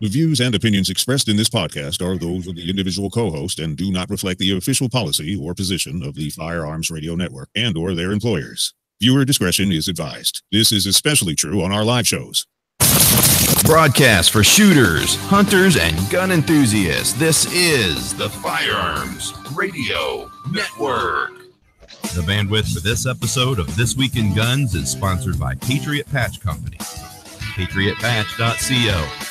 The views and opinions expressed in this podcast are those of the individual co-host and do not reflect the official policy or position of the Firearms Radio Network and or their employers. Viewer discretion is advised. This is especially true on our live shows. Broadcast for shooters, hunters, and gun enthusiasts. This is the Firearms Radio Network. The bandwidth for this episode of This Week in Guns is sponsored by Patriot Patch Company. PatriotPatch.co.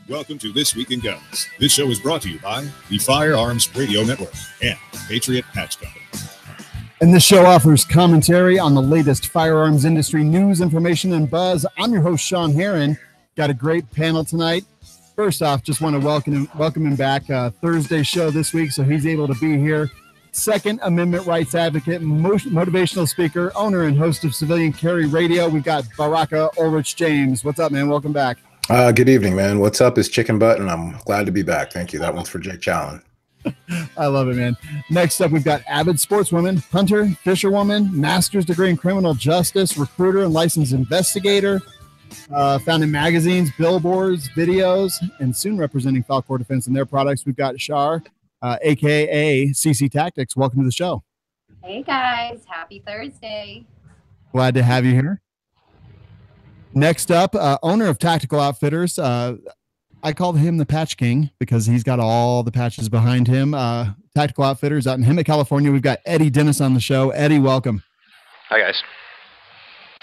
Welcome to This Week in Guns. This show is brought to you by the Firearms Radio Network and Patriot Patch Company. And this show offers commentary on the latest firearms industry news, information, and buzz. I'm your host, Sean Herron. Got a great panel tonight. First off, just want to welcome him back. Thursday show this week, so he's able to be here. Second Amendment rights advocate, motivational speaker, owner and host of Civilian Carry Radio. We've got Baraka Ulrich James. What's up, man? Welcome back. Good evening, man. What's up? Is Chicken Butt, and I'm glad to be back. Thank you. That one's for Jake Challen. I love it, man. Next up, we've got avid sportswoman, hunter, fisherwoman, master's degree in criminal justice, recruiter and licensed investigator, found in magazines, billboards, videos, and soon representing Falcor Defense and their products. We've got Shar, a.k.a. CC Tactics. Welcome to the show. Hey, guys. Happy Thursday. Glad to have you here. Next up, owner of Tactical Outfitters. I called him the Patch King because he's got all the patches behind him. Tactical Outfitters out in Hemet, California. We've got Eddie Dennis on the show. Eddie, welcome. Hi, guys.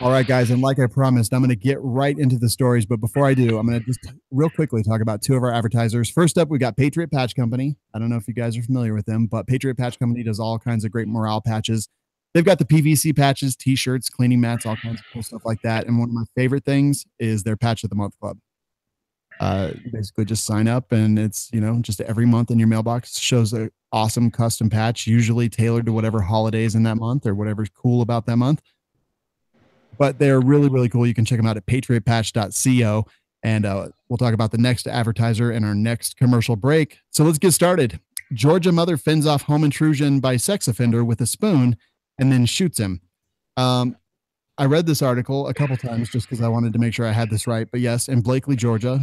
All right, guys. And like I promised, I'm going to get right into the stories. But before I do, I'm going to just real quickly talk about two of our advertisers. First up, we got Patriot Patch Company. I don't know if you guys are familiar with them, but Patriot Patch Company does all kinds of great morale patches. They've got the PVC patches, T-shirts, cleaning mats, all kinds of cool stuff like that. And one of my favorite things is their Patch of the Month Club. Basically just sign up and it's, just every month in your mailbox shows an awesome custom patch, usually tailored to whatever holidays in that month or whatever's cool about that month. But they're really, really cool. You can check them out at patriotpatch.co. And we'll talk about the next advertiser in our next commercial break. So let's get started. Georgia mother fends off home intrusion by sex offender with a spoon and then shoots him. I read this article a couple times just because I wanted to make sure I had this right. But yes, in Blakely, Georgia,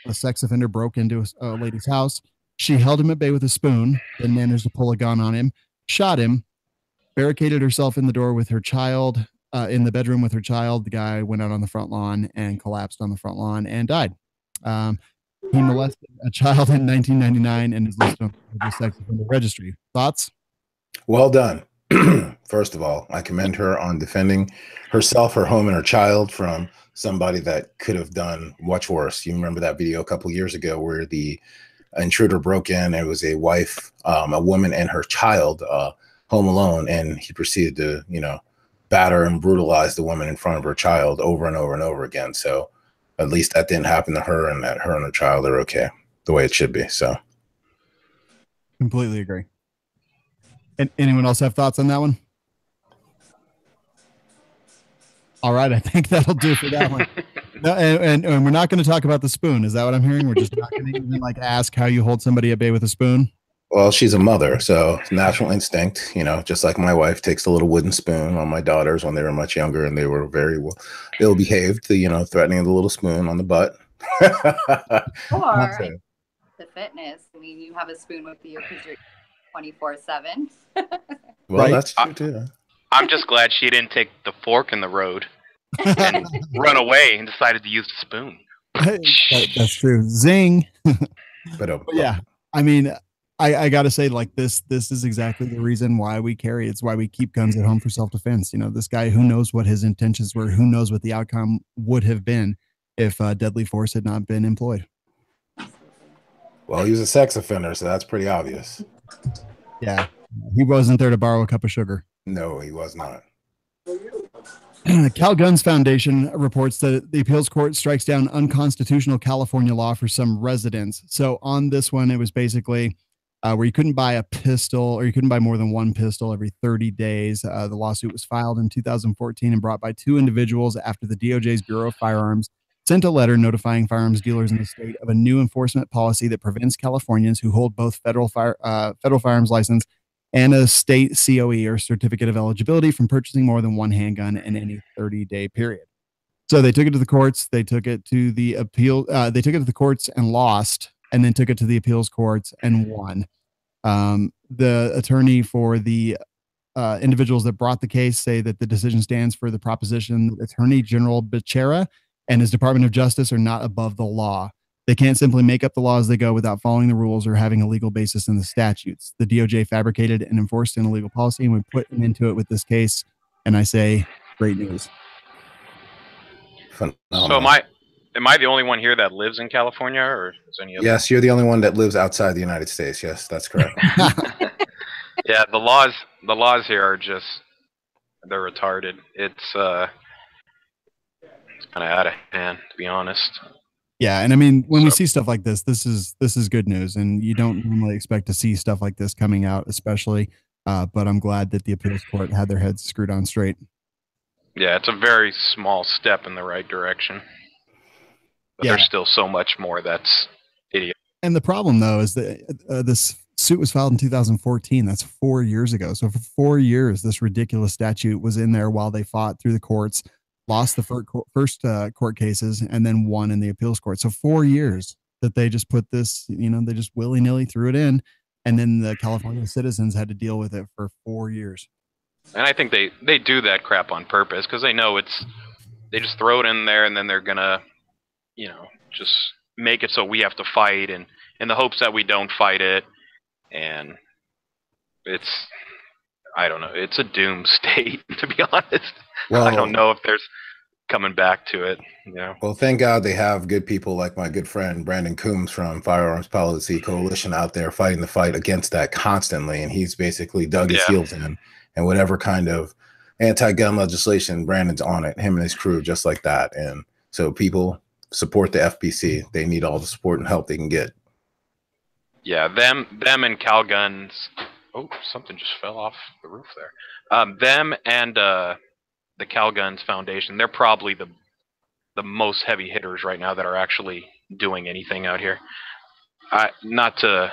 a sex offender broke into a lady's house. She held him at bay with a spoon, then managed to pull a gun on him, shot him, barricaded herself in the door with her child, in the bedroom with her child. The guy went out on the front lawn and collapsed on the front lawn and died. He molested a child in 1999 and is listed on the sex offender registry. Thoughts? Well done. First of all, I commend her on defending herself, her home, and her child from somebody that could have done much worse. You remember that video a couple years ago where the intruder broke in. It was a wife, a woman, and her child home alone, and he proceeded to, batter and brutalize the woman in front of her child over and over and over again. So at least that didn't happen to her, and that her and her child are okay the way it should be. So completely agree. And anyone else have thoughts on that one? All right, I think that'll do for that one. No, and we're not going to talk about the spoon. Is that what I'm hearing? We're just not going to even ask how you hold somebody at bay with a spoon. Well, she's a mother, so it's natural instinct, just like my wife takes the little wooden spoon on my daughters when they were much younger and they were very ill behaved, threatening the little spoon on the butt. Or the fitness. I mean, you have a spoon with you because you're 24/7. Well, right. That's true too. I'm just glad she didn't take the fork in the road and run away and decided to use the spoon. That's true. Zing. But yeah, I mean, I got to say, this is exactly the reason why we carry. It's why we keep guns at home for self-defense. This guy, who knows what his intentions were, who knows what the outcome would have been if deadly force had not been employed. Well, he was a sex offender, so that's pretty obvious. Yeah, he wasn't there to borrow a cup of sugar. No, he was not. Cal Guns Foundation reports that the appeals court strikes down unconstitutional California law for some residents. So on this one, it was basically where you couldn't buy a pistol or you couldn't buy more than one pistol every 30 days. The lawsuit was filed in 2014 and brought by two individuals after the DOJ's Bureau of Firearms sent a letter notifying firearms dealers in the state of a new enforcement policy that prevents Californians who hold both federal firearms license and a state COE or certificate of eligibility from purchasing more than one handgun in any 30-day period. So they took it to the courts. They took it to the appeal. They took it to the courts and lost, and then took it to the appeals courts and won. The attorney for the individuals that brought the case say that the decision stands for the proposition that Attorney General Becerra and his Department of Justice are not above the law. They can't simply make up the law as they go without following the rules or having a legal basis in the statutes. The DOJ fabricated and enforced an illegal policy, and we put an end to it with this case. And I say, great news. So am I the only one here that lives in California, or is any other? Yes, you're the only one that lives outside the United States. Yes, that's correct. Yeah, the laws here are just, they're retarded. It's kind of out of hand, to be honest. Yeah, and I mean, when we see stuff like this is good news, and you don't normally expect to see stuff like this coming out, especially. But I'm glad that the appeals court had their heads screwed on straight. Yeah, it's a very small step in the right direction. But there's still so much more that's idiot. And the problem, though, is that this suit was filed in 2014. That's 4 years ago. So for 4 years, this ridiculous statute was in there while they fought through the courts, lost the first court cases, and then won in the appeals court. So 4 years that they just put this, they just willy-nilly threw it in. And then the California citizens had to deal with it for 4 years. And I think they do that crap on purpose because they know they just throw it in there and then they're going to, just make it so we have to fight and in the hopes that we don't fight it. And I don't know, it's a doom state, to be honest. Well, I don't know if there's coming back to it. Well, thank God they have good people like my good friend Brandon Coombs from Firearms Policy Coalition out there fighting the fight against that constantly, and he's basically dug his heels in, and whatever kind of anti-gun legislation, Brandon's on it, him and his crew, just like that. And so people support the FPC. They need all the support and help they can get. Yeah, them and Calguns. Oh, something just fell off the roof there. Them and the Calguns Foundation, they're probably the most heavy hitters right now that are actually doing anything out here. Not to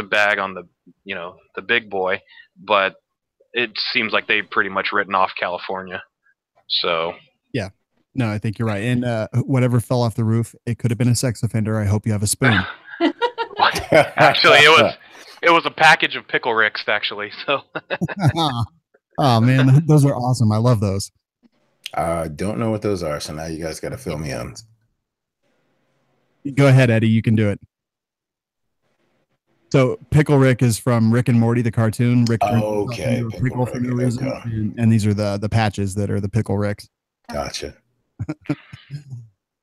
bag on the big boy, but it seems like they've pretty much written off California. So yeah, no, I think you're right. And whatever fell off the roof, it could have been a sex offender. I hope you have a spoon. Actually, it was a package of pickle ricks, actually. So. Oh man, those are awesome. I love those. I don't know what those are, so now you guys got to fill me in. Go ahead, Eddie. You can do it. So Pickle Rick is from Rick and Morty, the cartoon. Rick okay. Pickle for no reason. And these are the patches that are the Pickle Ricks. Gotcha.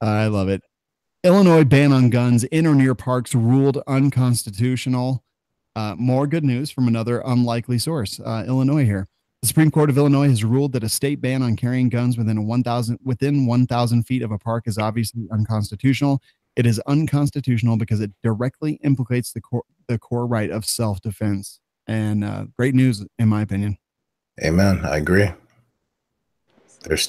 I love it. Illinois ban on guns in or near parks ruled unconstitutional. More good news from another unlikely source. Illinois here. The Supreme Court of Illinois has ruled that a state ban on carrying guns within 1,000 feet of a park is obviously unconstitutional. It is unconstitutional because it directly implicates the core right of self-defense. And great news, in my opinion. Amen. I agree. There's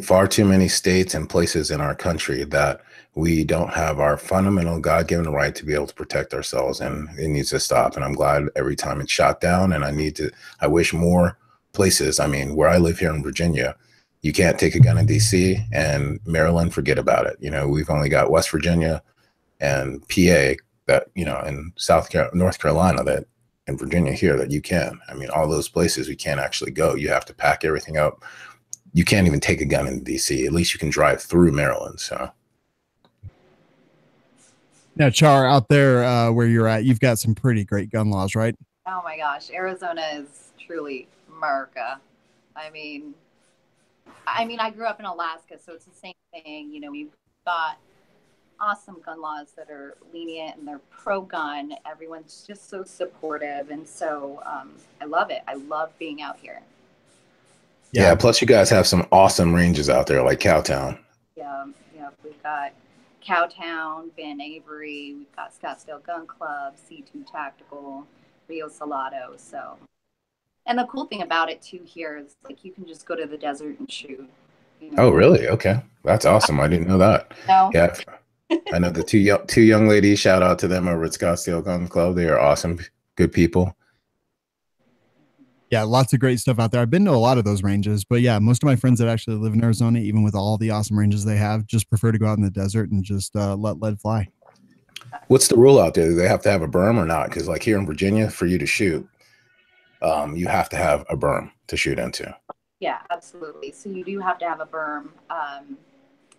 far too many states and places in our country that we don't have our fundamental God-given right to be able to protect ourselves, and it needs to stop. And I'm glad every time it's shot down, and I wish more places. I mean, where I live here in Virginia, you can't take a gun in DC, and Maryland, forget about it. We've only got West Virginia and PA that, and North Carolina that, and Virginia here that you can. I mean, all those places we can't actually go. You have to pack everything up. You can't even take a gun in DC. At least you can drive through Maryland. So. Now, Char, out there where you're at, you've got some pretty great gun laws, right? Oh my gosh, Arizona is truly America. I mean, I grew up in Alaska, so it's the same thing. We've got awesome gun laws that are lenient and they're pro-gun. Everyone's just so supportive, and so I love it. I love being out here. Yeah. Plus, you guys have some awesome ranges out there, like Cowtown. Yeah. We've got Cowtown, Van Avery. We've got Scottsdale Gun Club, C2 Tactical, Rio Salado. So, and the cool thing about it too here is you can just go to the desert and shoot. Oh, really? Okay, that's awesome. I didn't know that. No. Yeah, I know the two young ladies. Shout out to them over at Scottsdale Gun Club. They are awesome, good people. Yeah, lots of great stuff out there. I've been to a lot of those ranges, but yeah, most of my friends that actually live in Arizona, even with all the awesome ranges they have, just prefer to go out in the desert and just let lead fly. What's the rule out there? Do they have to have a berm or not? Because like here in Virginia, for you to shoot, you have to have a berm to shoot into. Yeah, absolutely. So you do have to have a berm.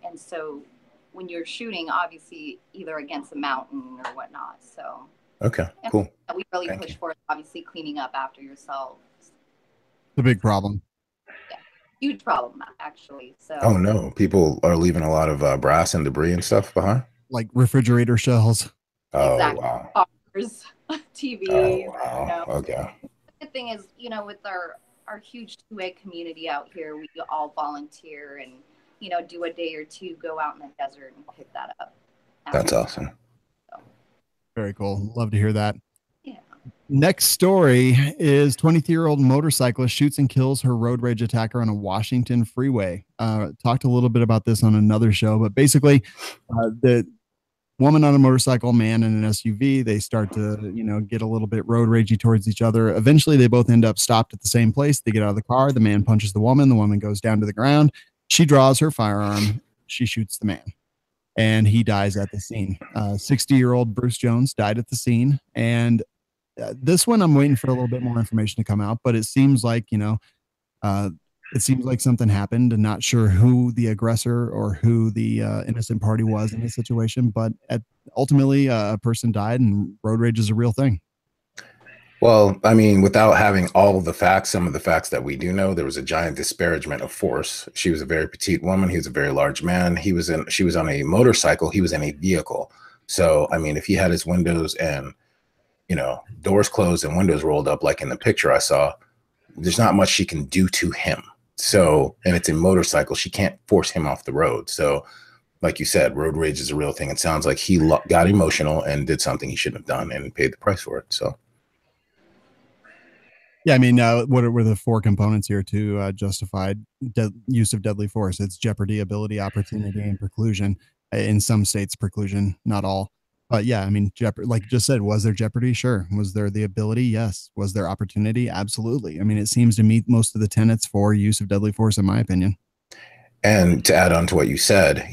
And so when you're shooting, obviously either against a mountain or whatnot. So okay, cool. We really push for obviously cleaning up after yourself. It's a big problem. Yeah, huge problem actually. So oh no, people are leaving a lot of brass and debris and stuff behind, like refrigerator shells. Oh exactly. Wow. Cars, TVs. Oh wow. Okay. The good thing is, with our huge 2A community out here, we all volunteer and do a day or two, go out in the desert and pick that up. That's awesome. So. Very cool. Love to hear that. Yeah. Next story is 23-year-old motorcyclist shoots and kills her road rage attacker on a Washington freeway. Talked a little bit about this on another show, but basically the woman on a motorcycle, man in an SUV, they start to, get a little bit road ragey towards each other. Eventually they both end up stopped at the same place. They get out of the car. The man punches the woman goes down to the ground. She draws her firearm. She shoots the man and he dies at the scene. 60-year-old Bruce Jones died at the scene. And this one, I'm waiting for a little bit more information to come out, but it seems like, it seems like something happened and not sure who the aggressor or who the innocent party was in this situation. But ultimately, a person died and road rage is a real thing. Well, I mean, without having all of the facts, some of the facts that we do know, there was a giant disparagement of force. She was a very petite woman. He was a very large man. She was on a motorcycle. He was in a vehicle. So, I mean, if he had his windows and, doors closed and windows rolled up, like in the picture I saw, there's not much she can do to him. So, and it's a motorcycle. She can't force him off the road. So, like you said, road rage is a real thing. It sounds like he got emotional and did something he shouldn't have done and paid the price for it. So. Yeah, I mean, what were the four components here to justify use of deadly force? It's jeopardy, ability, opportunity, and preclusion. In some states, preclusion, not all. But yeah, I mean, like you just said, was there jeopardy? Sure. Was there the ability? Yes. Was there opportunity? Absolutely. I mean, it seems to meet most of the tenets for use of deadly force, in my opinion. And to add on to what you said,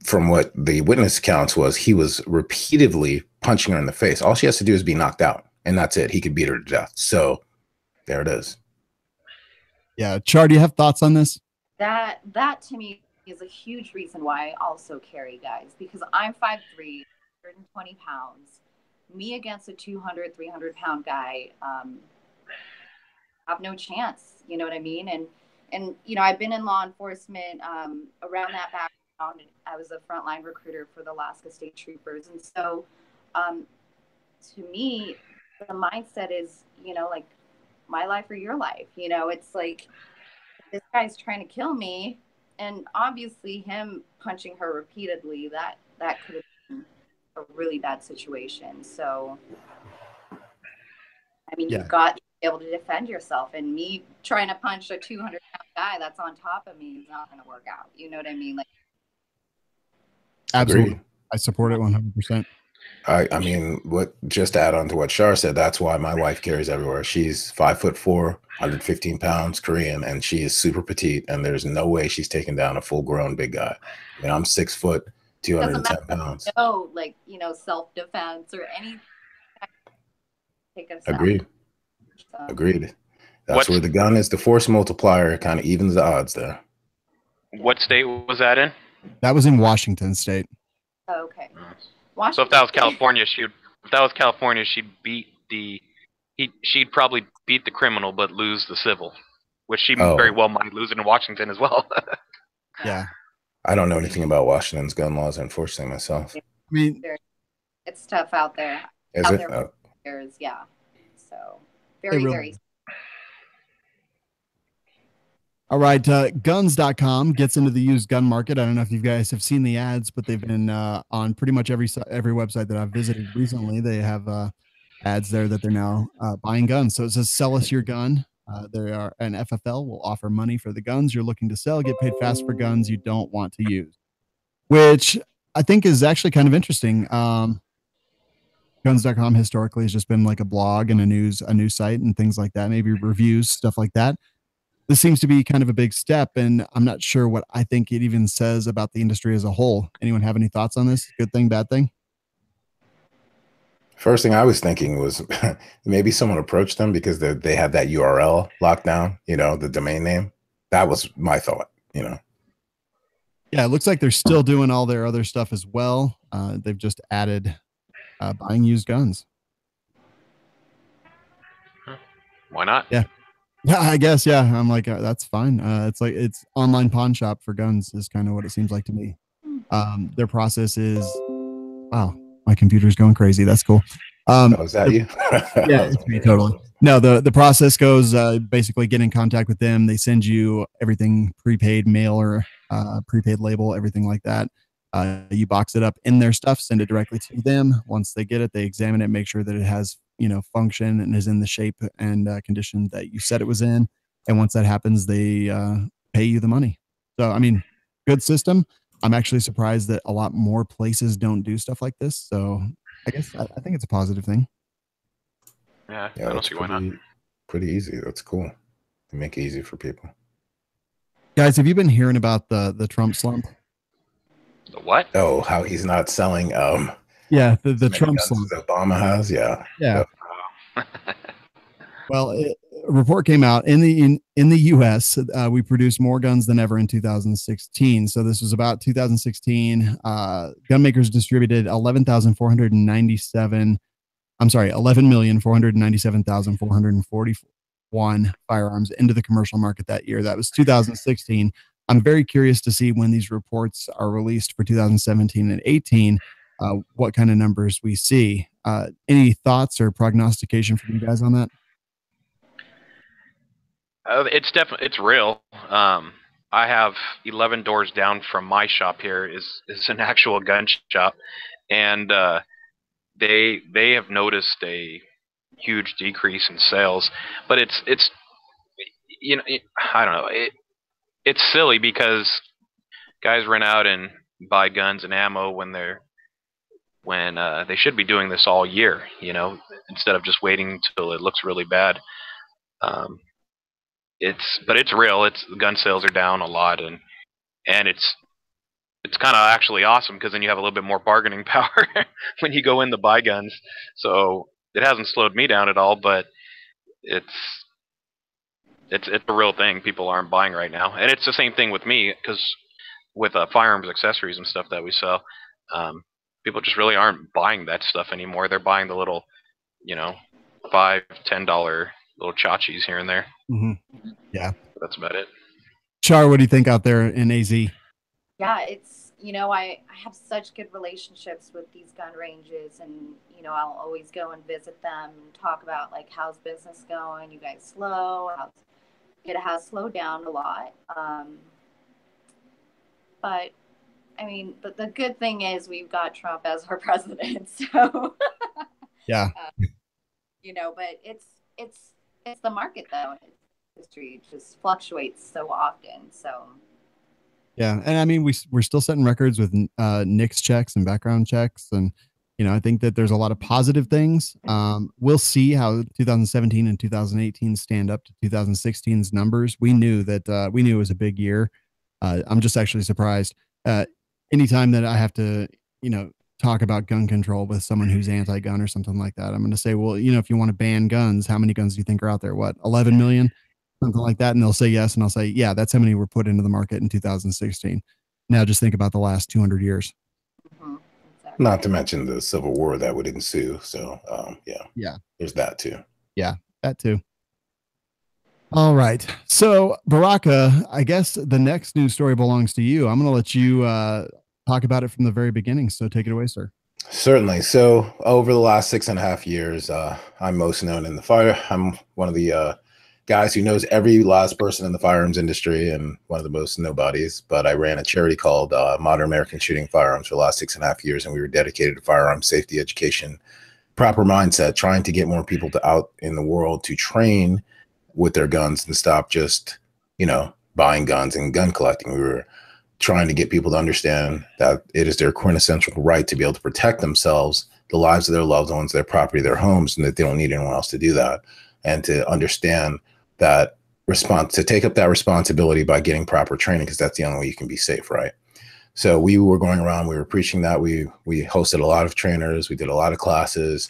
from what the witness accounts was, he was repeatedly punching her in the face. All she has to do is be knocked out, and that's it. He could beat her to death. So there it is. Yeah. Char, do you have thoughts on this? That to me is a huge reason why I also carry, guys, because I'm 5'3", 120 pounds. Me against a 200, 300-pound guy, have no chance. You know what I mean? And I've been in law enforcement around that background. I was a frontline recruiter for the Alaska State Troopers. And so to me, the mindset is, like, my life or your life. It's like this guy's trying to kill me, and obviously him punching her repeatedly, that could have been a really bad situation. So I mean, You've got to be able to defend yourself, and me trying to punch a 200-pound guy that's on top of me is not going to work out. You know what I mean? Like, absolutely. Agreed. I support it 100%. I mean, just to add on to what Shar said, that's why my wife carries everywhere. She's 5'4", 115 pounds, Korean, and she is super petite, and there's no way she's taking down a full-grown big guy. I mean, I'm 6 foot, 210 pounds. No, self-defense or anything. Agreed. So. Agreed. That's where the gun is. The force multiplier kind of evens the odds there. What state was that in? That was in Washington State. Oh, okay. So if that was California, she'd probably beat the criminal but lose the civil, which she very well might lose in Washington as well. Yeah. I don't know anything about Washington's gun laws, unfortunately, myself. I mean, it's tough out there. Is it? Yeah. So very. All right. Guns.com gets into the used gun market. I don't know if you guys have seen the ads, but they've been on pretty much every website that I've visited recently. They have ads there that they're now buying guns. So it says, sell us your gun. An FFL will offer money for the guns you're looking to sell. Get paid fast for guns you don't want to use, which I think is actually kind of interesting. guns.com historically has just been like a blog and a news site and things like that, maybe reviews, stuff like that. This seems to be kind of a big step, and I'm not sure what I think it even says about the industry as a whole. Anyone have any thoughts on this? Good thing, bad thing? First thing I was thinking was maybe someone approached them because they had that URL locked down, the domain name. That was my thought, Yeah, it looks like they're still doing all their other stuff as well. They've just added buying used guns. Why not? Yeah. Yeah, I guess. Yeah. I'm like, that's fine. It's like, it's online pawn shop for guns is kind of what it seems like to me. Their process is, wow, my computer's going crazy. That's cool. Is that you? Yeah, it's me totally. No, the process goes basically get in contact with them. They send you everything, prepaid mail or prepaid label, everything like that. You box it up in their stuff, send it directly to them. Once they get it, they examine it, make sure that it has function and is in the shape and condition that you said it was in. And once that happens, they pay you the money. So I mean, good system. I'm actually surprised that a lot more places don't do stuff like this. So I guess I think it's a positive thing. Yeah, I don't see why not. Pretty easy. That's cool. They make it easy for people. Guys, have you been hearing about the Trump slump? The what? Oh, how he's not selling yeah, the Trump slump that Obama has. Yeah. Well, a report came out in the U.S. We produced more guns than ever in 2016. So this was about 2016. Gun makers distributed 11,497,441 firearms into the commercial market that year. That was 2016. I'm very curious to see when these reports are released for 2017 and 18, what kind of numbers we see. Any thoughts or prognostication from you guys on that? It's definitely, it's real. I have 11 doors down from my shop here is an actual gun shop, and they have noticed a huge decrease in sales. But it's I don't know, it's silly because guys run out and buy guns and ammo when they should be doing this all year, instead of just waiting until it looks really bad. But it's real. Gun sales are down a lot, and it's kind of actually awesome because then you have a little bit more bargaining power when you go in to buy guns. So it hasn't slowed me down at all, but it's a real thing. People aren't buying right now, and it's the same thing with me because with firearms accessories and stuff that we sell, people just really aren't buying that stuff anymore. They're buying the little, $5-10 little tchotchkes here and there. Mm-hmm. Yeah, that's about it. Char, what do you think out there in AZ? Yeah, it's I have such good relationships with these gun ranges, and I'll always go and visit them and talk about like how's business going. You guys slow? It has slowed down a lot, but I mean, the good thing is we've got Trump as our president, so yeah. But it's the market though. Industry just fluctuates so often. So yeah, and I mean we're still setting records with NICS checks and background checks, and I think that there's a lot of positive things. We'll see how 2017 and 2018 stand up to 2016's numbers. We knew it was a big year. I'm just actually surprised. Anytime that I have to talk about gun control with someone who's anti-gun or something like that, I'm going to say, well, if you want to ban guns, how many guns do you think are out there? What, 11 million? Something like that. And they'll say yes. And I'll say, yeah, that's how many were put into the market in 2016. Now just think about the last 200 years. Mm-hmm. Exactly. Not to mention the Civil War that would ensue. So, yeah, there's that too. Yeah, that too. All right. So, Baraka, I guess the next news story belongs to you. I'm going to let you talk about it from the very beginning. So take it away, sir. Certainly. So over the last 6.5 years, I'm most known in the fire. I'm one of the guys who knows every last person in the firearms industry and one of the most nobodies. But I ran a charity called Modern American Shooting Firearms for the last 6.5 years, and we were dedicated to firearm safety education, proper mindset, trying to get more people out in the world to train with their guns and stop just, buying guns and gun collecting. We were trying to get people to understand that it is their quintessential right to be able to protect themselves the lives of their loved ones, their property, their homes, and that they don't need anyone else to do that. And to understand that to take up that responsibility by getting proper training, because that's the only way you can be safe, right? So we were going around, we were preaching that. We hosted a lot of trainers, we did a lot of classes.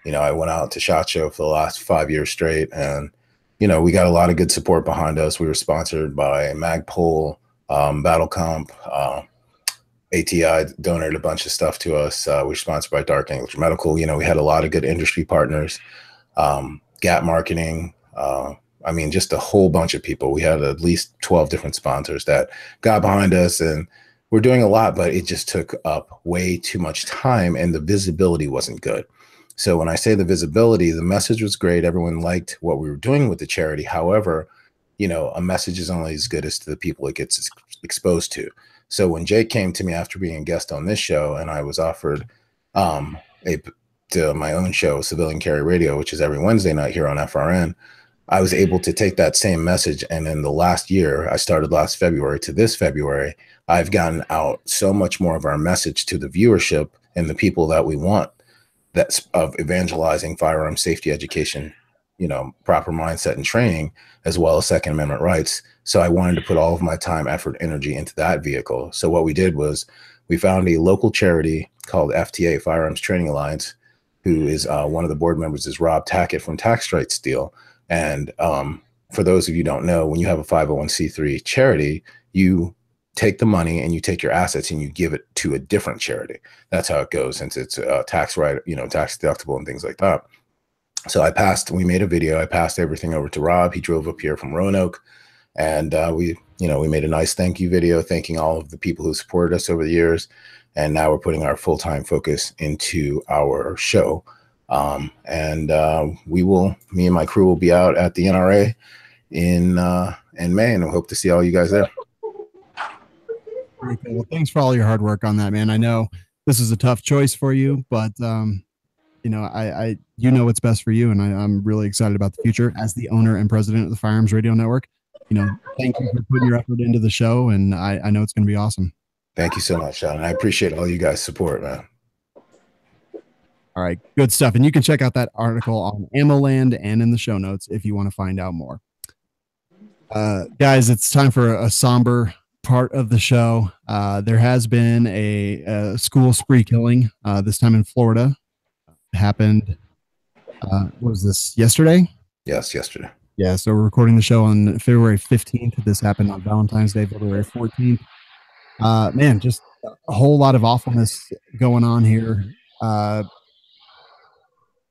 I went out to SHOT Show for the last 5 years straight, and we got a lot of good support behind us. We were sponsored by Magpul, Battle Comp, ATI donated a bunch of stuff to us. We were sponsored by Dark English Medical. We had a lot of good industry partners, Gap Marketing. Just a whole bunch of people. We had at least 12 different sponsors that got behind us, and we're doing a lot, but it just took up way too much time, and the visibility wasn't good. So when I say the visibility, the message was great. Everyone liked what we were doing with the charity. However, a message is only as good as to the people it gets exposed to. So when Jake came to me after being a guest on this show, and I was offered to my own show, Civilian Carry Radio, which is every Wednesday night here on FRN, I was able to take that same message. And in the last year, I started last February to this February, I've gotten out so much more of our message to the viewership and the people that we want, that's of evangelizing firearm safety education, proper mindset and training, as well as Second Amendment rights. So I wanted to put all of my time, effort, energy into that vehicle. So what we did was we found a local charity called FTA, Firearms Training Alliance, who is one of the board members is Rob Tackett from Tax Right Steel. And for those of you who don't know, when you have a 501c3 charity, you take the money and you take your assets and you give it to a different charity. That's how it goes, since it's tax right, tax deductible and things like that. So we made a video. I passed everything over to Rob. He drove up here from Roanoke, and we made a nice thank you video, thanking all of the people who supported us over the years. And now we're putting our full-time focus into our show. Me and my crew will be out at the NRA in May, and I hope to see all you guys there. Very cool. Well, thanks for all your hard work on that, man. I know this is a tough choice for you, but I what's best for you, and I'm really excited about the future as the owner and president of the Firearms Radio Network. Thank you for putting your effort into the show, and I know it's going to be awesome. Thank you so much, Sean. I appreciate all you guys' support, man. All right, good stuff. And you can check out that article on AmmoLand and in the show notes if you want to find out more. Guys, it's time for a somber part of the show. There has been a school spree killing, this time in Florida. It happened, what was this, yesterday? Yes, yesterday. Yeah, so we're recording the show on February 15th. This happened on Valentine's Day, February 14th. Man, just a whole lot of awfulness going on here.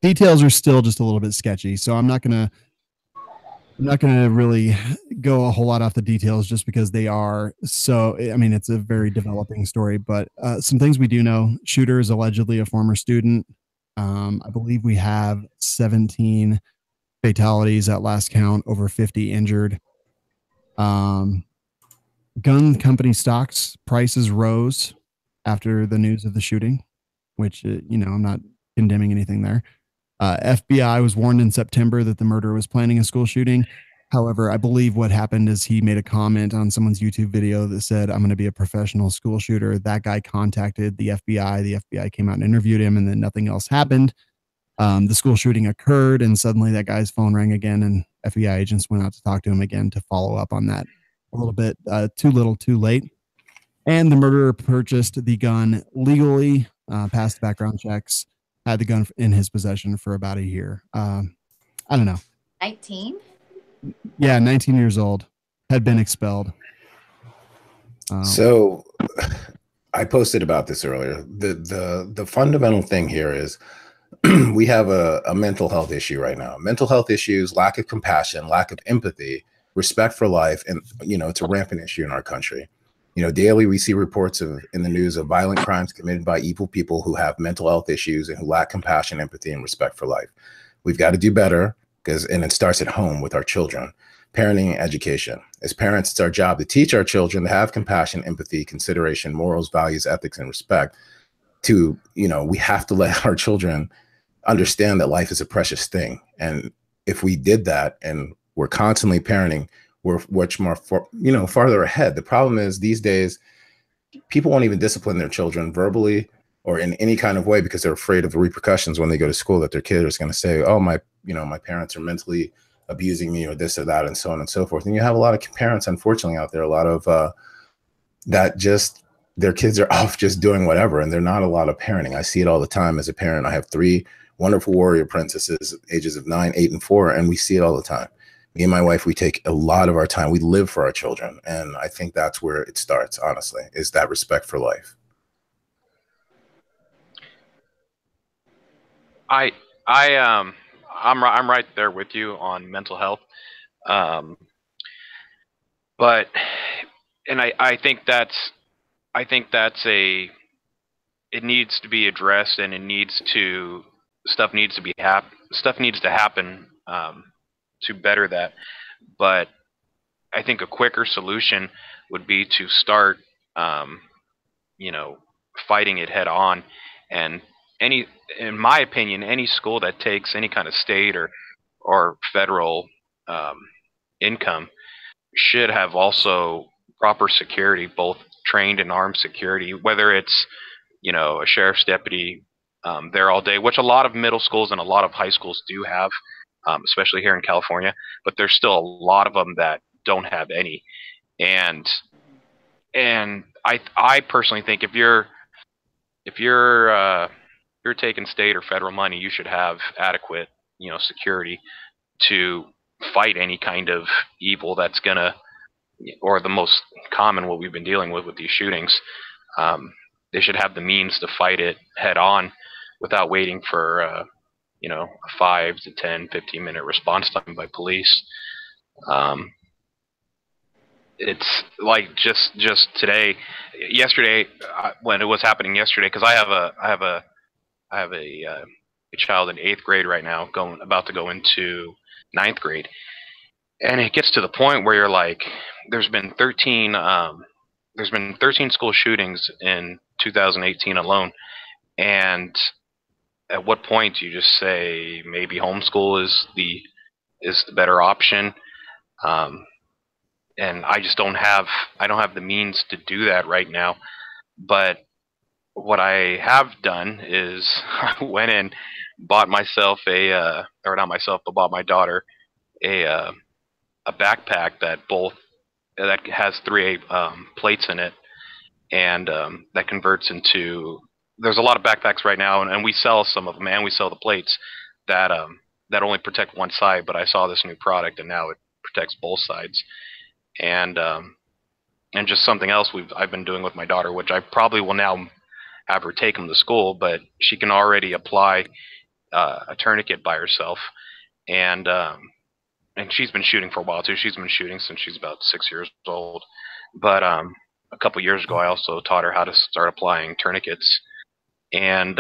Details are still just a little bit sketchy, so I'm not gonna really go a whole lot off the details, just because they are so. I mean, it's a very developing story, but some things we do know: shooter is allegedly a former student. I believe we have 17 fatalities at last count, over 50 injured. Gun company stocks prices rose after the news of the shooting, which I'm not condemning anything there. FBI was warned in September that the murderer was planning a school shooting. However, I believe what happened is he made a comment on someone's YouTube video that said, "I'm going to be a professional school shooter." That guy contacted the FBI. The FBI came out and interviewed him, and then nothing else happened. The school shooting occurred, and suddenly that guy's phone rang again, and FBI agents went out to talk to him again to follow up on that. A little bit too little, too late. And the murderer purchased the gun legally, passed background checks, had the gun in his possession for about a year. I don't know. 19? Yeah, 19 years old, had been expelled. So I posted about this earlier. The fundamental thing here is we have a mental health issue right now. Mental health issues, lack of compassion, lack of empathy, respect for life. And, it's a rampant issue in our country. Daily we see reports in the news of violent crimes committed by evil people who have mental health issues and who lack compassion, empathy, and respect for life. We've got to do better, and it starts at home with our children. Parenting and education. As parents, it's our job to teach our children to have compassion, empathy, consideration, morals, values, ethics, and respect. We have to let our children understand that life is a precious thing. And if we did that, and we're constantly parenting, we're much more, farther ahead. The problem is these days, people won't even discipline their children verbally. or in any kind of way, because they're afraid of the repercussions when they go to school, that their kid is going to say, oh, my parents are mentally abusing me, or this or that, and so on and so forth. And you have a lot of parents, unfortunately, out there, a lot of that just their kids are off just doing whatever, and they're not a lot of parenting. I see it all the time as a parent. I have 3 wonderful warrior princesses, ages of 9, 8, and 4, and we see it all the time. Me and my wife, we take a lot of our time. We live for our children, and I think that's where it starts, honestly, is that respect for life. I'm right there with you on mental health, but I think that's it needs to be addressed, and stuff needs to happen to better that. But I think a quicker solution would be to start fighting it head on. And in my opinion, any school that takes any kind of state or federal income should have also proper security, both trained and armed security, whether it's a sheriff's deputy there all day, which a lot of middle schools and a lot of high schools do have, especially here in California, but there's still a lot of them that don't have any. And I personally think if you're taking state or federal money, you should have adequate security to fight any kind of evil that's gonna, or the most common, what we've been dealing with these shootings. They should have the means to fight it head on without waiting for a 5 to 10, 15-minute response time by police. It's like just yesterday, when it was happening yesterday, because I have a child in 8th grade right now, about to go into 9th grade, and it gets to the point where you're like, there's been 13 school shootings in 2018 alone, and at what point do you just say maybe homeschool is the better option? And I just don't have the means to do that right now. But what I have done is I went and bought myself bought my daughter a backpack that has 3 plates in it, and that converts into. There's a lot of backpacks right now, and we sell some of them, and we sell the plates that only protect one side. But I saw this new product, and now it protects both sides. And just something else I've been doing with my daughter, which I probably will now have her take them to school, but she can already apply a tourniquet by herself, and she's been shooting for a while too. She's been shooting since she's about 6 years old. But a couple years ago, I also taught her how to start applying tourniquets, and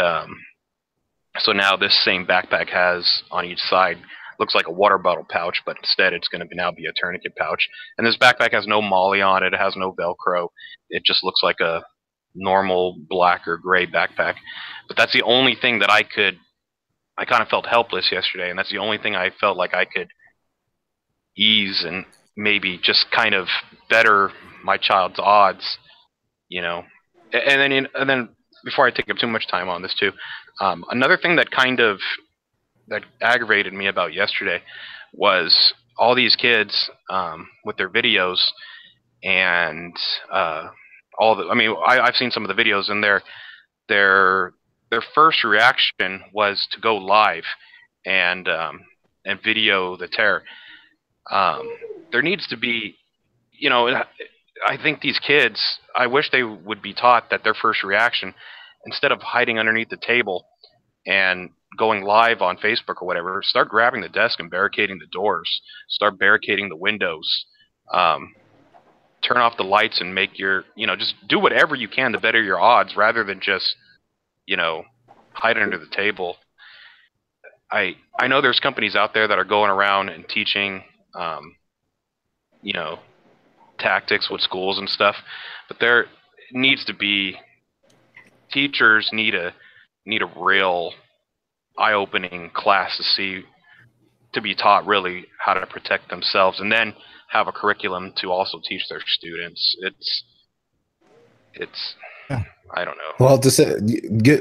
so now this same backpack has on each side, looks like a water bottle pouch, but instead it's going to now be a tourniquet pouch. And this backpack has no molly on it. It has no Velcro. It just looks like a normal black or gray backpack. But that's the only thing that I kind of felt helpless yesterday, and that's the only thing I felt like I could ease and maybe just kind of better my child's odds, And then before I take up too much time on this too, another thing that aggravated me about yesterday was all these kids with their videos, and I've seen some of the videos, and their first reaction was to go live and video the terror. There needs to be, I think these kids, I wish they would be taught that their first reaction, instead of hiding underneath the table and going live on Facebook or whatever, start grabbing the desk and barricading the doors, start barricading the windows, turn off the lights and make just do whatever you can to better your odds, rather than just, hide under the table. I know there's companies out there that are going around and teaching, tactics with schools and stuff, but there needs to be, teachers need a real eye-opening class to be taught really how to protect themselves, and then have a curriculum to also teach their students. I don't know. Well, to say,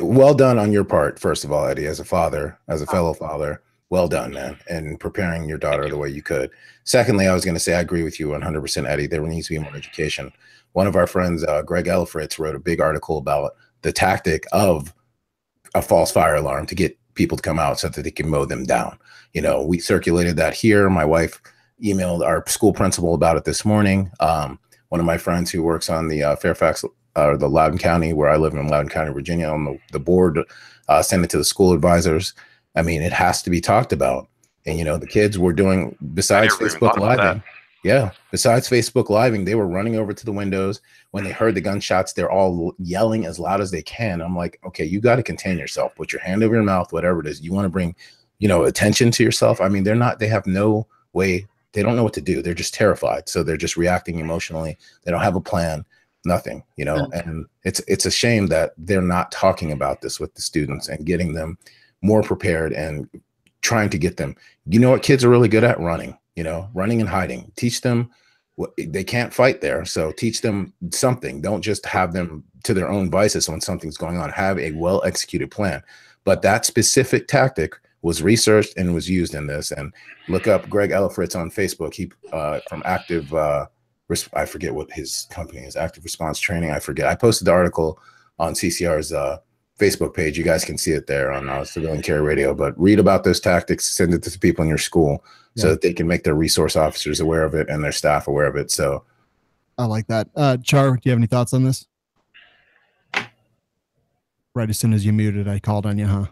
well done on your part, first of all, Eddie, as a father, as a fellow father. Well done, man, and preparing your daughter the way you could. Secondly, I was going to say I agree with you 100%, Eddie. There needs to be more education. One of our friends, Greg Elfritz, wrote a big article about the tactic of a false fire alarm to get people to come out so that they can mow them down. You know, we circulated that here. My wife emailed our school principal about it this morning. One of my friends who works on the Fairfax, the Loudoun County, where I live in Loudoun County, Virginia, on the board, sent it to the school advisors. I mean, it has to be talked about. And, you know, the kids were doing, besides Facebook Living, besides Facebook Living, they were running over to the windows. When they heard the gunshots, they're all yelling as loud as they can. I'm like, okay, you got to contain yourself. Put your hand over your mouth, whatever it is. You want to bring, you know, attention to yourself. I mean, they have no way. They don't know what to do. They're just terrified. So they're just reacting emotionally. They don't have a plan, nothing, you know, and it's a shame that they're not talking about this with the students and getting them more prepared and trying to get them, you know what kids are really good at? Running, you know, running and hiding. Teach them they can't fight there. So teach them something. Don't just have them to their own vices when something's going on. Have a well executed plan. But that specific tactic was researched and was used in this. And look up Greg Elfritz on Facebook. He from Active, I forget what his company is, Active Response Training. I forget. I posted the article on CCR's Facebook page. You guys can see it there on Civilian Carry Radio. But read about those tactics, send it to the people in your school so that they can make their resource officers aware of it and their staff aware of it. So I like that. Char, do you have any thoughts on this? Right as soon as you muted, I called on you, huh?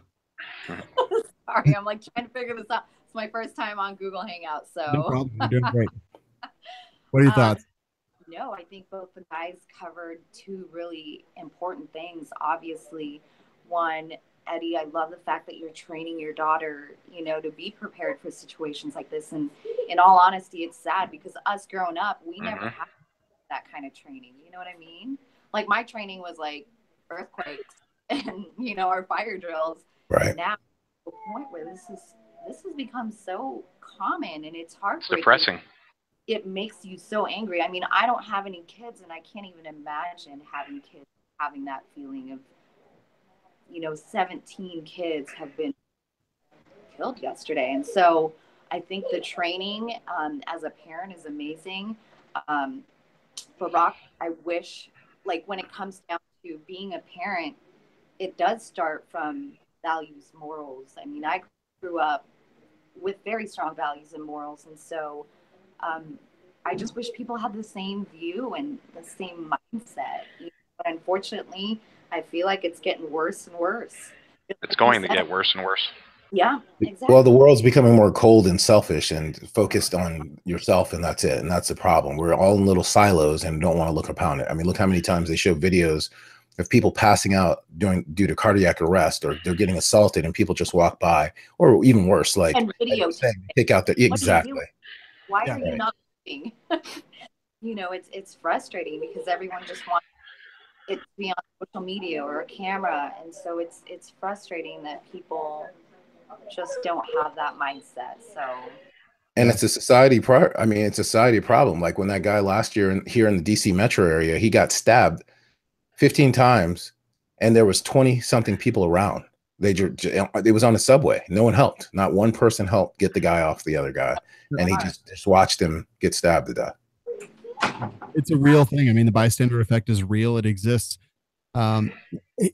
Sorry, I'm like trying to figure this out. It's my first time on Google Hangouts, so no problem. You're doing great. What are your thoughts? No, I think both the guys covered two really important things. Obviously, one, Eddie, I love the fact that you're training your daughter, you know, to be prepared for situations like this. And in all honesty, it's sad because us growing up, we never had that kind of training. You know what I mean? Like my training was like earthquakes and, you know, our fire drills. Right. And now, to the point where this has become so common and it's heartbreaking. Depressing. It makes you so angry. I mean, I don't have any kids and I can't even imagine having kids having that feeling of, you know, 17 kids have been killed yesterday. And so I think the training as a parent is amazing. But Rock, I wish, like when it comes down to being a parent, it does start from values, morals. I mean, I grew up with very strong values and morals. And so I just wish people had the same view and the same mindset. But unfortunately, I feel like it's getting worse and worse. It's going to get worse and worse. Yeah, exactly. Well, the world's becoming more cold and selfish and focused on yourself, and that's it. And that's the problem. We're all in little silos and don't want to look upon it. I mean, look how many times they show videos of people passing out due to cardiac arrest, or they're getting assaulted and people just walk by, or even worse, like pick out the exactly. Why are you not moving? You know, it's frustrating because everyone just wants it to be on social media or a camera, and so it's frustrating that people just don't have that mindset. So, and it's a society it's a society problem. Like when that guy last year here in the DC metro area, he got stabbed 15 times, and there was 20 something people around. It was on the subway. No one helped. Not one person helped get the guy off the other guy. And he just watched him get stabbed to death. It's a real thing. I mean, the bystander effect is real. It exists. You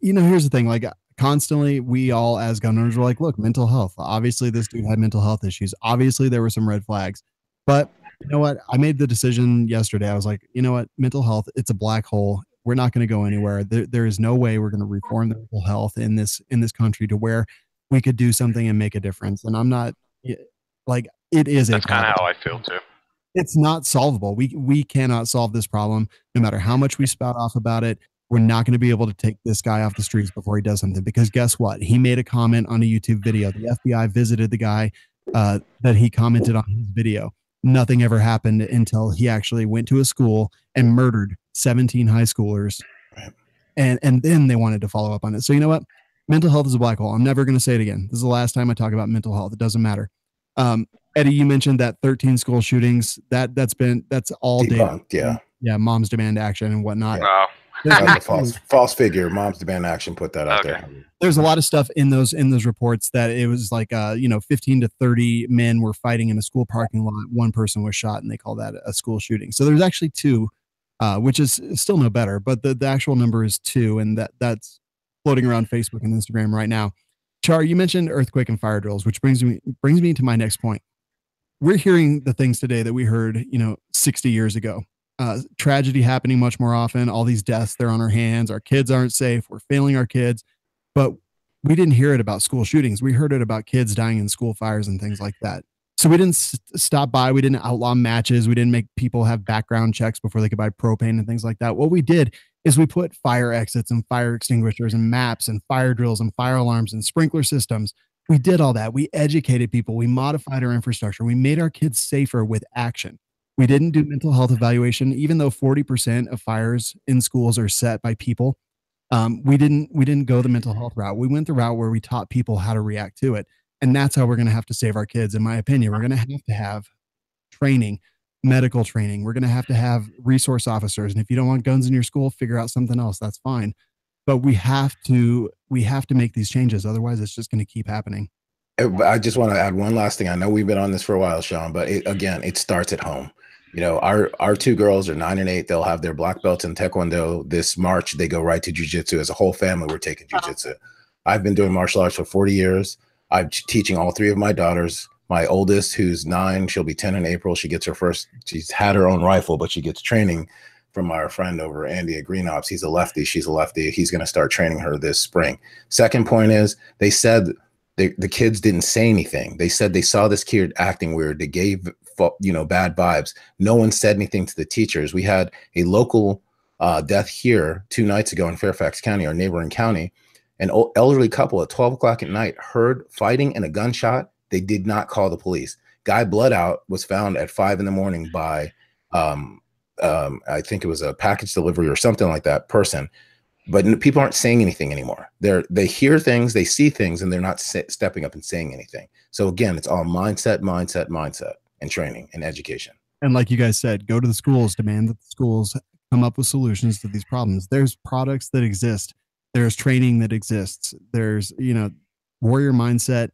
know, here's the thing, like constantly we all as gun owners were like, look, mental health. Obviously this dude had mental health issues. Obviously there were some red flags, but you know what? I made the decision yesterday. I was like, you know what? Mental health, it's a black hole. We're not going to go anywhere. There is no way we're going to reform the mental health in this country to where we could do something and make a difference. And I'm not like, it is That's kind of how I feel too. It's not solvable. We cannot solve this problem. No matter how much we spout off about it, we're not going to be able to take this guy off the streets before he does something, because guess what? He made a comment on a YouTube video. The FBI visited the guy that he commented on his video. Nothing ever happened until he actually went to a school and murdered 17 high schoolers. And then they wanted to follow up on it. So you know what? Mental health is a black hole. I'm never going to say it again. This is the last time I talk about mental health. It doesn't matter. Eddie, you mentioned that 13 school shootings. That's all debunked. Yeah. Moms demand action and whatnot. That was a false figure. Moms Demand Action put that out there. There's a lot of stuff in those reports that it was like 15 to 30 men were fighting in a school parking lot. One person was shot, and they call that a school shooting. So there's actually 2, which is still no better, but the actual number is 2, and that's floating around Facebook and Instagram right now. Char, you mentioned earthquake and fire drills, which brings me to my next point. We're hearing the things today that we heard 60 years ago. Tragedy happening much more often. All these deaths, they're on our hands. Our kids aren't safe. We're failing our kids. But we didn't hear it about school shootings. We heard it about kids dying in school fires and things like that. So we didn't stop by. We didn't outlaw matches. We didn't make people have background checks before they could buy propane and things like that. What we did is we put fire exits and fire extinguishers and maps and fire drills and fire alarms and sprinkler systems. We did all that. We educated people. We modified our infrastructure. We made our kids safer with action. We didn't do mental health evaluation, even though 40% of fires in schools are set by people. We didn't go the mental health route. We went the route where we taught people how to react to it. And that's how we're going to have to save our kids. In my opinion, we're going to have training, medical training. We're going to have resource officers. And if you don't want guns in your school, figure out something else. That's fine. But we have to make these changes. Otherwise, it's just going to keep happening. I just want to add one last thing. I know we've been on this for a while, Sean, but it starts at home. Our 2 girls are 9 and 8. They'll have their black belts in Taekwondo this March. They go right to jiu-jitsu. As a whole family, we're taking jiu-jitsu. I've been doing martial arts for 40 years. I'm teaching all 3 of my daughters. My oldest, who's 9, she'll be 10 in April. She's had her own rifle, but she gets training from our friend over, Andy at Green Ops. He's a lefty. She's a lefty. He's going to start training her this spring. Second point is, they said the kids didn't say anything. They said they saw this kid acting weird. They gave bad vibes. No one said anything to the teachers. We had a local death here 2 nights ago in Fairfax County, our neighboring county. An elderly couple at 12 o'clock at night heard fighting and a gunshot. They did not call the police. Guy bled out was found at 5 in the morning by, I think it was a package delivery or something like that person. But people aren't saying anything anymore. They hear things, they see things, and they're not stepping up and saying anything. So again, it's all mindset, and training and education. And like you guys said, go to the schools, demand that the schools come up with solutions to these problems. There's products that exist. There's training that exists. There's, warrior mindset,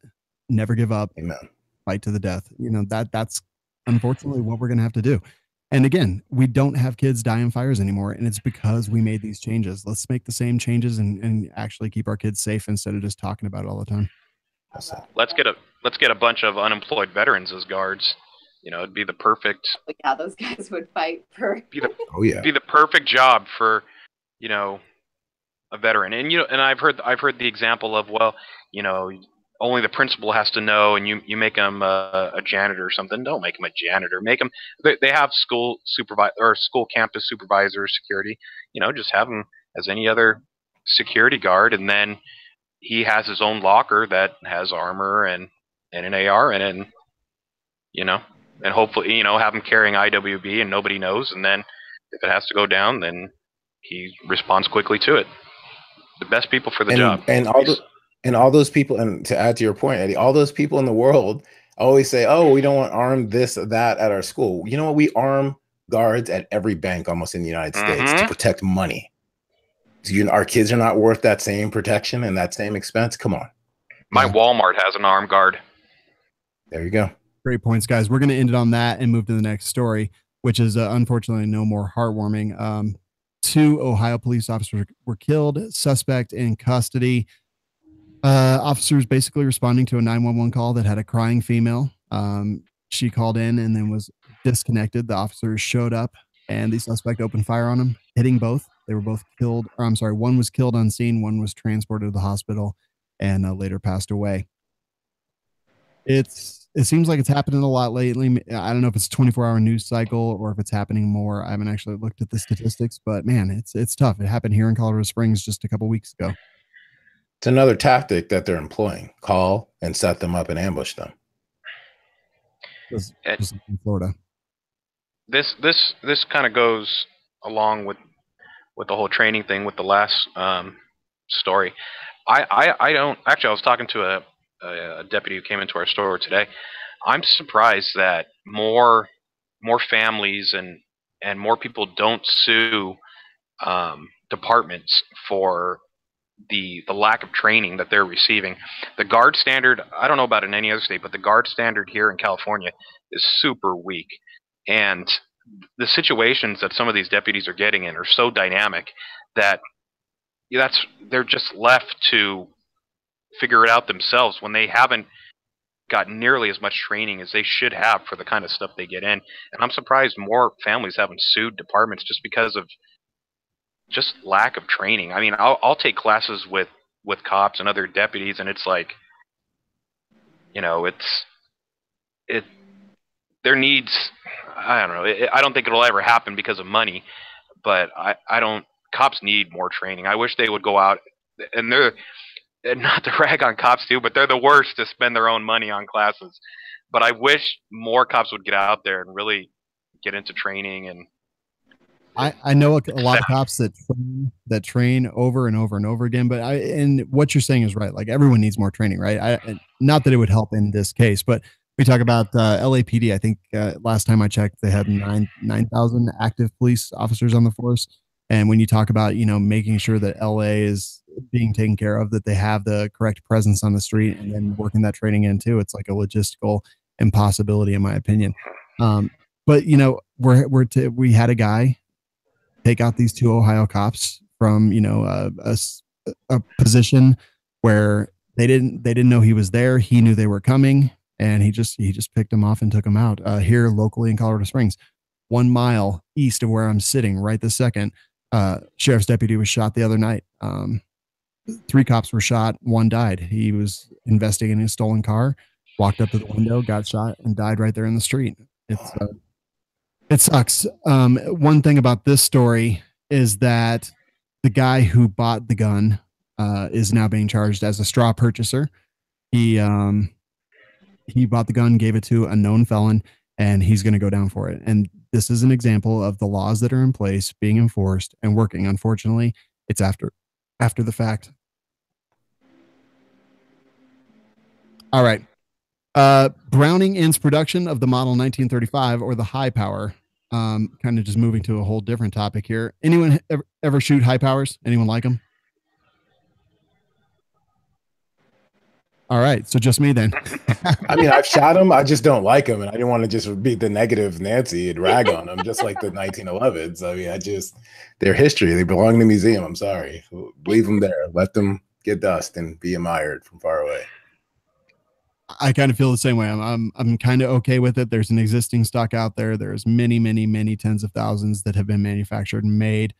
never give up, Amen. Fight to the death. That's unfortunately what we're going to have to do. And again, we don't have kids die in fires anymore. And it's because we made these changes. Let's make the same changes and actually keep our kids safe instead of just talking about it all the time. Let's get a bunch of unemployed veterans as guards. It'd be the perfect. Yeah, those guys would fight for. Be the perfect job for, a veteran. And I've heard the example of, only the principal has to know, and you make them a janitor or something. Don't make them a janitor. Make them. They have school supervisor or school campus supervisor security. Just have them as any other security guard, and then he has his own locker that has armor and an AR in it, and hopefully, have him carrying IWB and nobody knows. And then if it has to go down, then he responds quickly to it. The best people for the job. And all those people, and to add to your point, Eddie, all those people in the world always say, oh, we don't want armed this or that at our school. You know what? We arm guards at every bank almost in the United States to protect money. Our kids are not worth that same protection and that same expense. Come on. My Walmart has an armed guard. There you go. Great points, guys. We're going to end it on that and move to the next story, which is unfortunately no more heartwarming. 2 Ohio police officers were killed, suspect in custody. Officers basically responding to a 911 call that had a crying female. She called in and then was disconnected. The officers showed up and the suspect opened fire on them, hitting both. They were both killed. One was killed on scene. One was transported to the hospital and later passed away. It seems like it's happening a lot lately. I don't know if it's a 24-hour news cycle or if it's happening more. I haven't actually looked at the statistics, but man, it's tough. It happened here in Colorado Springs just a couple weeks ago. It's another tactic that they're employing. Call and set them up and ambush them. Just in Florida. This kind of goes along with the whole training thing with the last story. I don't actually. I was talking to a deputy who came into our store today. I'm surprised that more families and more people don't sue departments for the lack of training that they're receiving. The guard standard, I don't know about in any other state, but the guard standard here in California is super weak. And the situations that some of these deputies are getting in are so dynamic that they're just left to figure it out themselves when they haven't got nearly as much training as they should have for the kind of stuff they get in. And I'm surprised more families haven't sued departments just because of just lack of training. I mean, I'll take classes with cops and other deputies, and it's like, you know, there needs, I don't know, I don't think it'll ever happen because of money, but cops need more training. I wish they would go out, and not to rag on cops too, but they're the worst to spend their own money on classes. But I wish more cops would get out there and really get into training. And I know a lot of cops that train over and over and over again, but and what you're saying is right. Like, everyone needs more training, right? Not that it would help in this case, but we talk about LAPD. I think last time I checked, they had 9,000 active police officers on the force. And when you talk about, you know, making sure that LA is being taken care of, that they have the correct presence on the street, and then working that training in too, it's like a logistical impossibility, in my opinion. But you know, we had a guy take out these 2 Ohio cops from, you know, a position where they didn't know he was there. He knew they were coming, and he just picked them off and took them out here locally in Colorado Springs, 1 mile east of where I'm sitting right this second. Sheriff's deputy was shot the other night. 3 cops were shot. 1 died. He was investigating a stolen car, walked up to the window, got shot, and died right there in the street. It sucks. One thing about this story is that the guy who bought the gun is now being charged as a straw purchaser. He bought the gun, gave it to a known felon, and he's going to go down for it. And this is an example of the laws that are in place being enforced and working. Unfortunately, it's after the fact. All right. Browning ends production of the model 1935, or the high power. Kind of just moving to a whole different topic here. Anyone ever shoot high powers? Anyone like them? All right, so just me then. I mean, I've shot them. I just don't like them, and I didn't want to just be the negative Nancy and rag on them, just like the 1911s. I mean, their history. They belong in the museum. I'm sorry. Leave them there. Let them get dust and be admired from far away. I kind of feel the same way. I'm kind of okay with it. There's an existing stock out there. There's many tens of thousands that have been manufactured and made.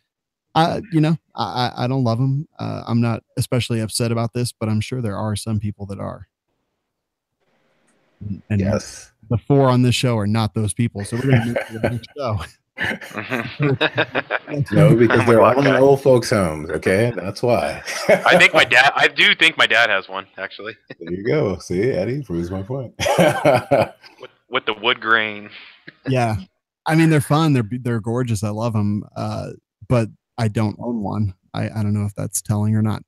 You know, I don't love them. I'm not especially upset about this, but I'm sure there are some people that are. And yes, the 4 on this show are not those people. So we're going to move to the next show. No, because they're all in old folks' homes. Okay, that's why. I do think my dad has one, actually. There you go. See, Eddie proves my point. with the wood grain. Yeah, I mean, they're fun. They're gorgeous. I love them. But I don't own one. I don't know if that's telling or not.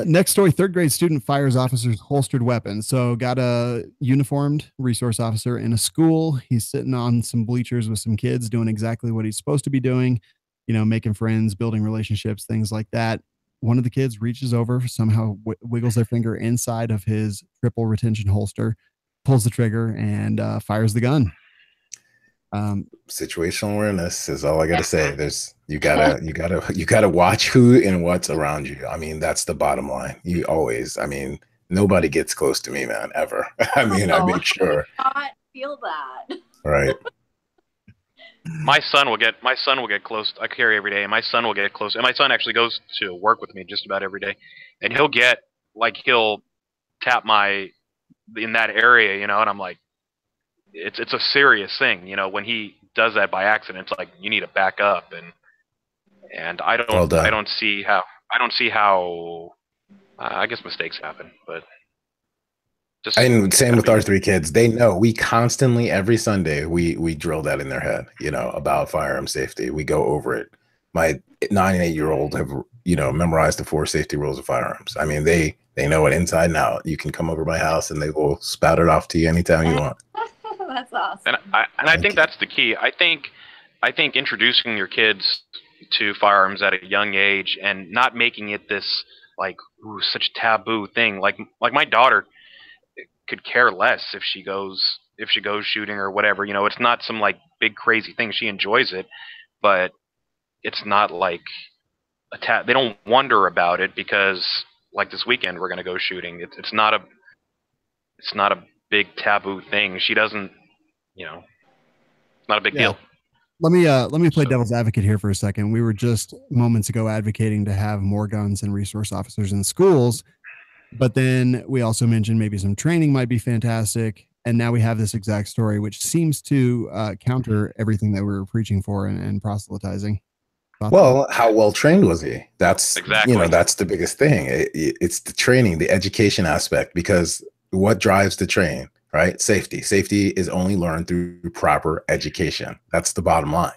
Next story, 3rd grade student fires officer's holstered weapon. So got a uniformed resource officer in a school. He's sitting on some bleachers with some kids doing exactly what he's supposed to be doing, you know, making friends, building relationships, things like that. One of the kids reaches over, somehow wiggles their finger inside of his triple retention holster, pulls the trigger, and fires the gun. Situational awareness is all I gotta say. You gotta watch who and what's around you. I mean, that's the bottom line. Nobody gets close to me, man, ever. I mean, I make sure. I feel that. Right. My son will get close. I carry every day, and my son will get close. And my son actually goes to work with me just about every day, and he'll tap in that area, you know, and I'm like, it's a serious thing, you know. When he does that by accident, it's like you need to back up, and I don't see how. I guess mistakes happen, but and same with our 3 kids. They know. We constantly, every Sunday, we drill that in their head, you know, about firearm safety. We go over it. My 9 and 8-year-old have, you know, memorized the 4 safety rules of firearms. I mean, they know it inside and out. You can come over my house and they will spout it off to you anytime you want. That's awesome. And I think that's the key. I think introducing your kids to firearms at a young age and not making it this like such a taboo thing. Like my daughter could care less if she goes shooting or whatever. You know, it's not some like big crazy thing. She enjoys it, but it's not like they don't wonder about it because like this weekend we're gonna go shooting. It's not a big taboo thing. She doesn't, you know, it's not a big deal. Let me play devil's advocate here for a second. We were just moments ago advocating to have more guns and resource officers in schools, but then we also mentioned maybe some training might be fantastic. And now we have this exact story, which seems to counter everything that we were preaching for and proselytizing. Well, how well trained was he? That's exactly, you know, that's the biggest thing. It's the training, the education aspect, because what drives the train, right? Safety. Safety is only learned through proper education. That's the bottom line.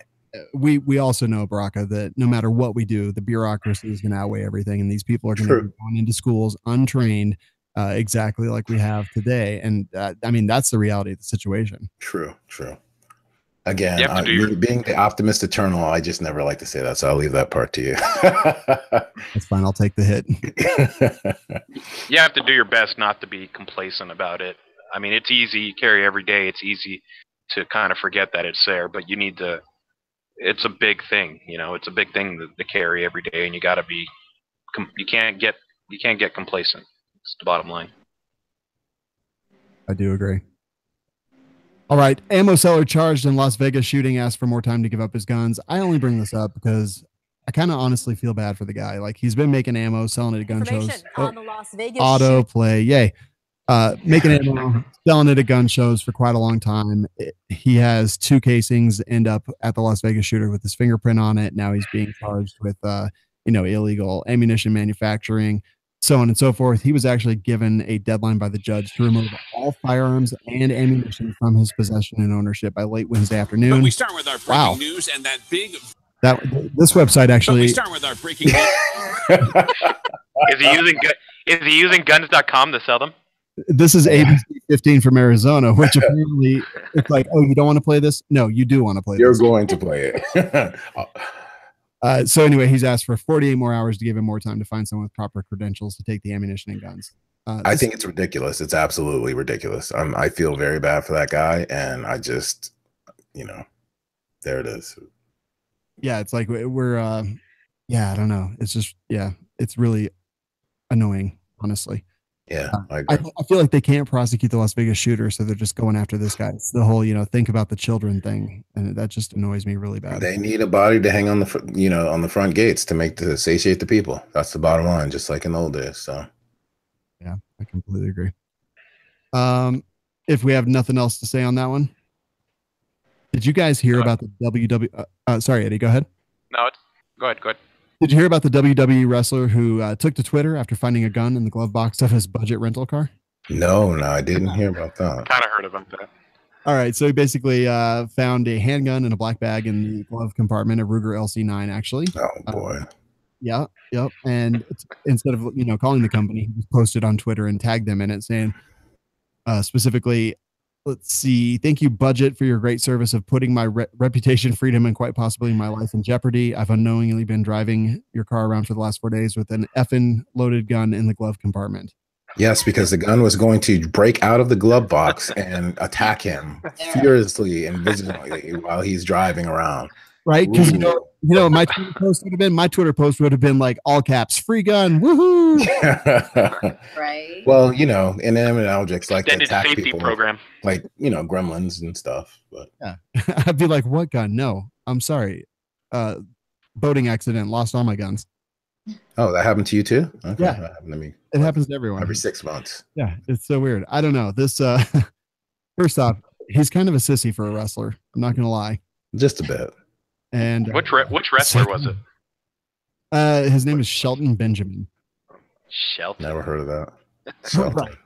We also know, Baraka, that no matter what we do, the bureaucracy is going to outweigh everything, and these people are going to be going into schools untrained, exactly like we have today. And I mean, that's the reality of the situation. True. Again, being the optimist eternal, I just never like to say that, so I'll leave that part to you. That's fine. I'll take the hit. You have to do your best not to be complacent about it. I mean, it's easy. You carry every day. It's easy to kind of forget that it's there, but you need to. It's a big thing, you know. It's a big thing to carry every day, and you got to be. You can't get complacent. It's the bottom line. I do agree. All right. Ammo seller charged in Las Vegas shooting asked for more time to give up his guns. I only bring this up because I kind of honestly feel bad for the guy. Like, he's been making ammo, selling it at gun shows. On the Las Vegas Autoplay. Yay. Making ammo, selling it at gun shows for quite a long time. He has 2 casings end up at the Las Vegas shooter with his fingerprint on it. Now he's being charged with, illegal ammunition manufacturing, so on and so forth. He was actually given a deadline by the judge to remove all firearms and ammunition from his possession and ownership by late Wednesday afternoon. But we start with our breaking news and this website actually. We start with our breaking news. Is he using guns.com to sell them? This is ABC 15 from Arizona, which apparently it's like, oh, you don't want to play this? No, you do want to play this. You're going to play it. So anyway, he's asked for 48 more hours to give him more time to find someone with proper credentials to take the ammunition and guns. I think it's ridiculous. It's absolutely ridiculous. I feel very bad for that guy, and I just, there it is. Yeah, it's like we're, I don't know. It's just, it's really annoying, honestly. Yeah, I feel like they can't prosecute the Las Vegas shooter, so they're just going after this guy. It's the whole, think about the children thing, and that just annoys me really bad. They need a body to hang on on the front gates to satiate the people. That's the bottom line, just like in the old days. So, yeah, I completely agree. If we have nothing else to say on that one, did you guys hear about the WWE? Sorry, Eddie, go ahead. No, go ahead. Did you hear about the WWE wrestler who took to Twitter after finding a gun in the glove box of his budget rental car? No, I didn't hear about that. Kind of heard about that. All right, so he basically found a handgun in a black bag in the glove compartment, a Ruger LC9, actually. Oh, boy. Yep. And instead of, calling the company, he just posted on Twitter and tagged them in it, saying specifically, let's see, thank you, budget, for your great service of putting my reputation, freedom, and quite possibly my life in jeopardy. I've unknowingly been driving your car around for the last 4 days with an effing loaded gun in the glove compartment. Yes, because the gun was going to break out of the glove box and attack him furiously and vigilantly while he's driving around. Right? Because my Twitter post would have been like all caps, free gun, woohoo! Right. Well, inanimate objects like to attack safety people, program, like gremlins and stuff. But yeah, I'd be like, what gun? No, I'm sorry. Boating accident, lost all my guns. Oh, that happened to you too? Okay. Yeah, that happened to me. It happens to everyone every 6 months. Yeah, it's so weird. I don't know. This first off, he's kind of a sissy for a wrestler. I'm not gonna lie. Just a bit. And which wrestler was it? His name is Shelton Benjamin. Shelton. Never heard of that. Shelton.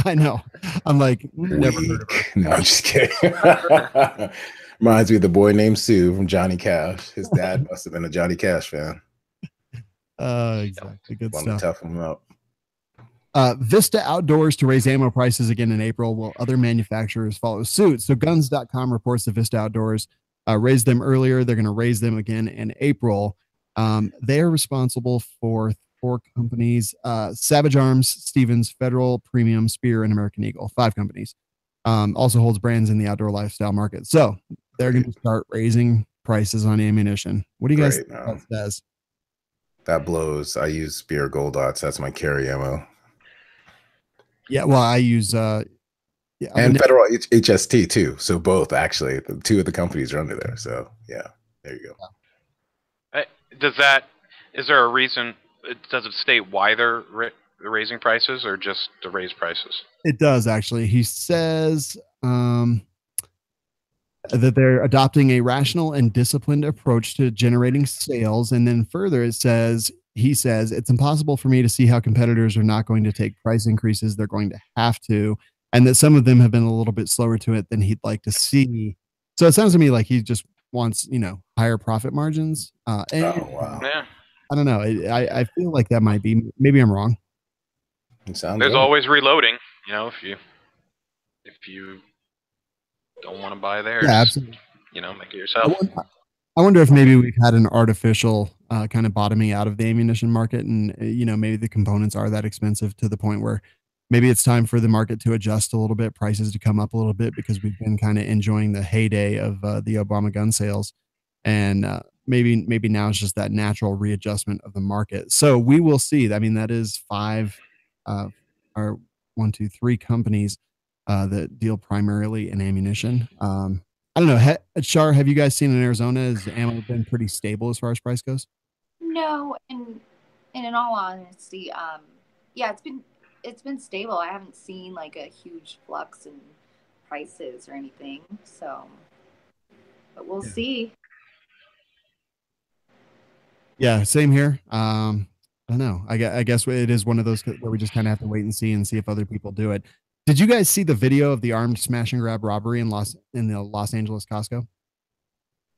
I know. I'm like, never heard of it. No, I'm just kidding. Reminds me of the boy named Sue from Johnny Cash. His dad must have been a Johnny Cash fan. Exactly. Good Wanted stuff. to tough him up. Vista Outdoors to raise ammo prices again in April, while other manufacturers follow suit. So guns.com reports that Vista Outdoors raised them earlier. They're going to raise them again in April. They are responsible for 4 companies: Savage Arms, Stevens, Federal, Premium, Spear, and American Eagle. 5 companies. Also holds brands in the outdoor lifestyle market. So they're going to start raising prices on ammunition. What do you guys think that says? That blows. I use Spear Gold Dots. That's my carry ammo. Yeah, well, I use and Federal HST too. So both, actually, 2 of the companies are under there. So yeah, there you go. Is there a reason? Does it state why they're raising prices, or just to raise prices? It does, actually. He says that they're adopting a rational and disciplined approach to generating sales. And then further, he says, it's impossible for me to see how competitors are not going to take price increases. They're going to have to. And that some of them have been a little bit slower to it than he'd like to see. So it sounds to me like he just wants, higher profit margins. Oh, wow. Yeah. I don't know. I feel like that might be, maybe I'm wrong. There's always reloading, if you don't want to buy theirs, yeah, absolutely. Make it yourself. I wonder if maybe we've had an artificial kind of bottoming out of the ammunition market, and maybe the components are that expensive to the point where maybe it's time for the market to adjust a little bit, prices to come up a little bit, because we've been kind of enjoying the heyday of the Obama gun sales, and maybe now it's just that natural readjustment of the market. So we will see. I mean, that is 5 or 1, 2, 3 companies that deal primarily in ammunition. I don't know. Char, have you guys seen in Arizona, has ammo been pretty stable as far as price goes? No, and in all honesty, yeah, it's been stable. I haven't seen like a huge flux in prices or anything. So, but we'll see. Yeah, same here. I don't know. I guess it is one of those where we just kind of have to wait and see if other people do it. Did you guys see the video of the armed smash and grab robbery in the Los Angeles Costco?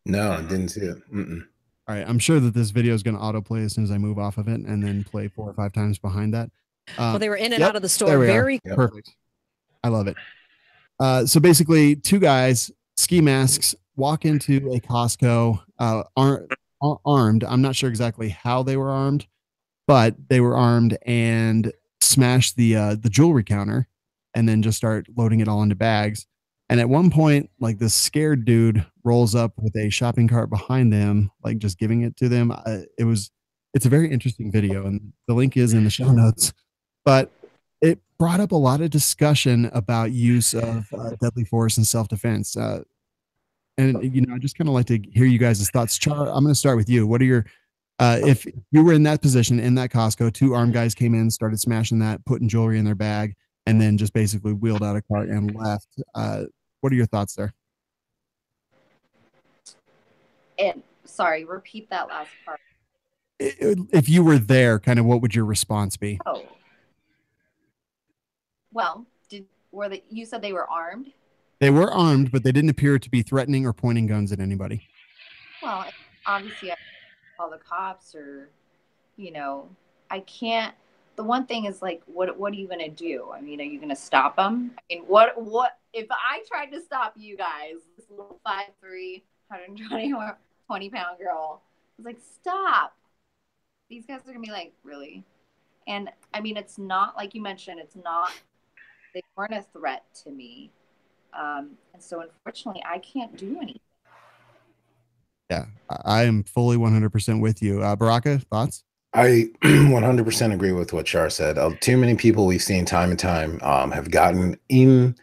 No, I didn't see it. Mm-mm. All right, I'm sure that this video is going to autoplay as soon as I move off of it, and then play 4 or 5 times behind that. Well, they were in and out of the store perfect. I love it. So basically, 2 guys, ski masks, walk into a Costco, armed. I'm not sure exactly how they were armed, but they were armed, and smashed the jewelry counter, and then just start loading it all into bags. And at one point, like, this scared dude rolls up with a shopping cart behind them, like just giving it to them. It's a very interesting video, and the link is in the show notes. But it brought up a lot of discussion about use of deadly force and self-defense. And I just kind of like to hear you guys' thoughts. Char, I'm going to start with you. What are your if you were in that position in that Costco, 2 armed guys came in, started smashing that, putting jewelry in their bag, and then just basically wheeled out a cart and left. What are your thoughts there? And sorry, repeat that last part. If you were there, kind of what would your response be? Oh, well, you said they were armed? They were armed, but they didn't appear to be threatening or pointing guns at anybody. Well, obviously, I call the cops, or I can't. The one thing is, like, what are you gonna do? I mean, are you gonna stop them? I mean, what if I tried to stop you guys? This little 5'3", 120-pound girl was like, stop. These guys are gonna be like, really? And I mean, it's not like you mentioned. They weren't a threat to me, and so unfortunately, I can't do anything. Yeah, I am fully 100% with you. Baraka, thoughts? I 100% agree with what Char said. Too many people we've seen time and time have gotten in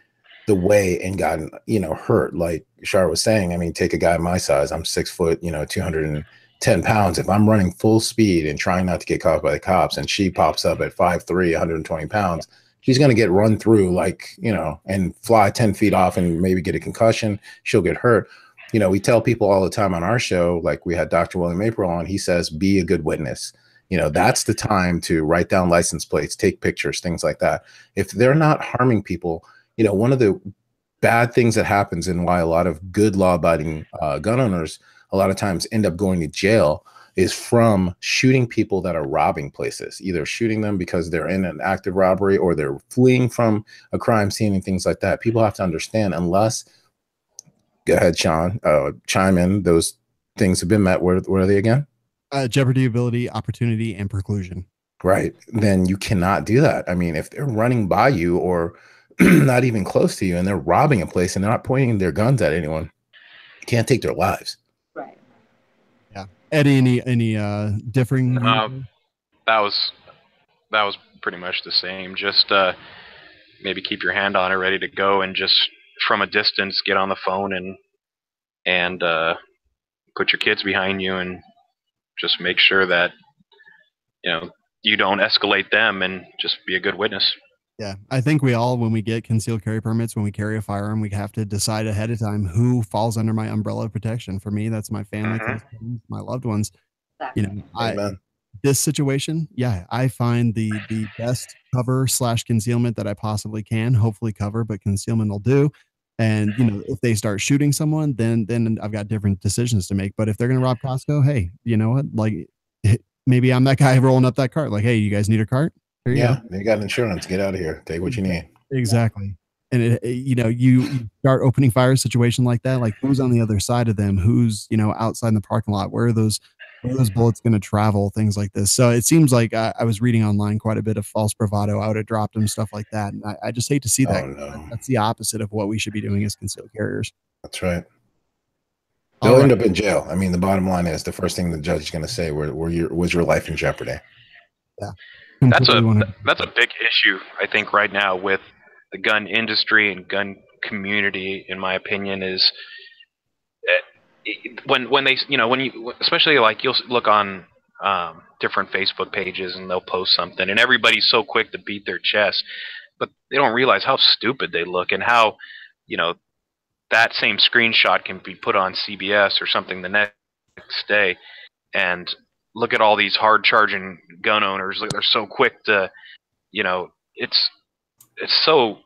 the way and gotten, hurt. Like Char was saying, I mean, take a guy my size. I'm 6 foot, 210 pounds. If I'm running full speed and trying not to get caught by the cops, and she pops up at 5'3", 120 pounds, she's going to get run through, like, and fly 10 feet off and maybe get a concussion. She'll get hurt. We tell people all the time on our show, like we had Dr. William April on, he says, be a good witness. That's the time to write down license plates, take pictures, things like that. If they're not harming people, one of the bad things that happens, and why a lot of good law-abiding gun owners a lot of times end up going to jail, is from shooting people that are robbing places, either shooting them because they're in an active robbery or they're fleeing from a crime scene and things like that. People have to understand, unless Go ahead, Sean. Chime in. Those things have been met. What are they again? Jeopardy, ability, opportunity, and preclusion. Right. Then you cannot do that. I mean, if they're running by you or not even close to you and they're robbing a place and they're not pointing their guns at anyone, you can't take their lives. Right. Yeah. Eddie, any differing? That was pretty much the same. Just maybe keep your hand on it, ready to go, and just from a distance get on the phone and put your kids behind you, and just make sure that you don't escalate them, and just be a good witness. Yeah, I think we all, when we get concealed carry permits, when we carry a firearm, we have to decide ahead of time who falls under my umbrella of protection. For me, that's my family, my loved ones. Exactly. This situation, yeah, I find the best cover / concealment that I possibly can. Hopefully cover, but concealment will do. And if they start shooting someone, then I've got different decisions to make. But if they're gonna rob Costco, hey, you know what? Like, maybe I'm that guy rolling up that cart. Like, hey, you guys need a cart? Here you go. They got insurance. Get out of here. Take what you need. Exactly. And you start opening fire situation like that. Like, who's on the other side of them? Who's outside in the parking lot? Where are those bullets going to travel? Things like this. So it seems like I was reading online quite a bit of false bravado. I would have dropped them, stuff like that. And I just hate to see that. No. That's the opposite of what we should be doing as concealed carriers. That's right. They'll end up in jail. I mean, the bottom line is the first thing the judge is going to say, was your life in jeopardy? Yeah. That's a big issue, I think, right now with the gun industry and gun community, in my opinion, is when they, when you, especially like you'll look on different Facebook pages and they'll post something and everybody's so quick to beat their chest, but they don't realize how stupid they look and how, that same screenshot can be put on CBS or something the next day, and look at all these hard charging gun owners. They're so quick to, it's so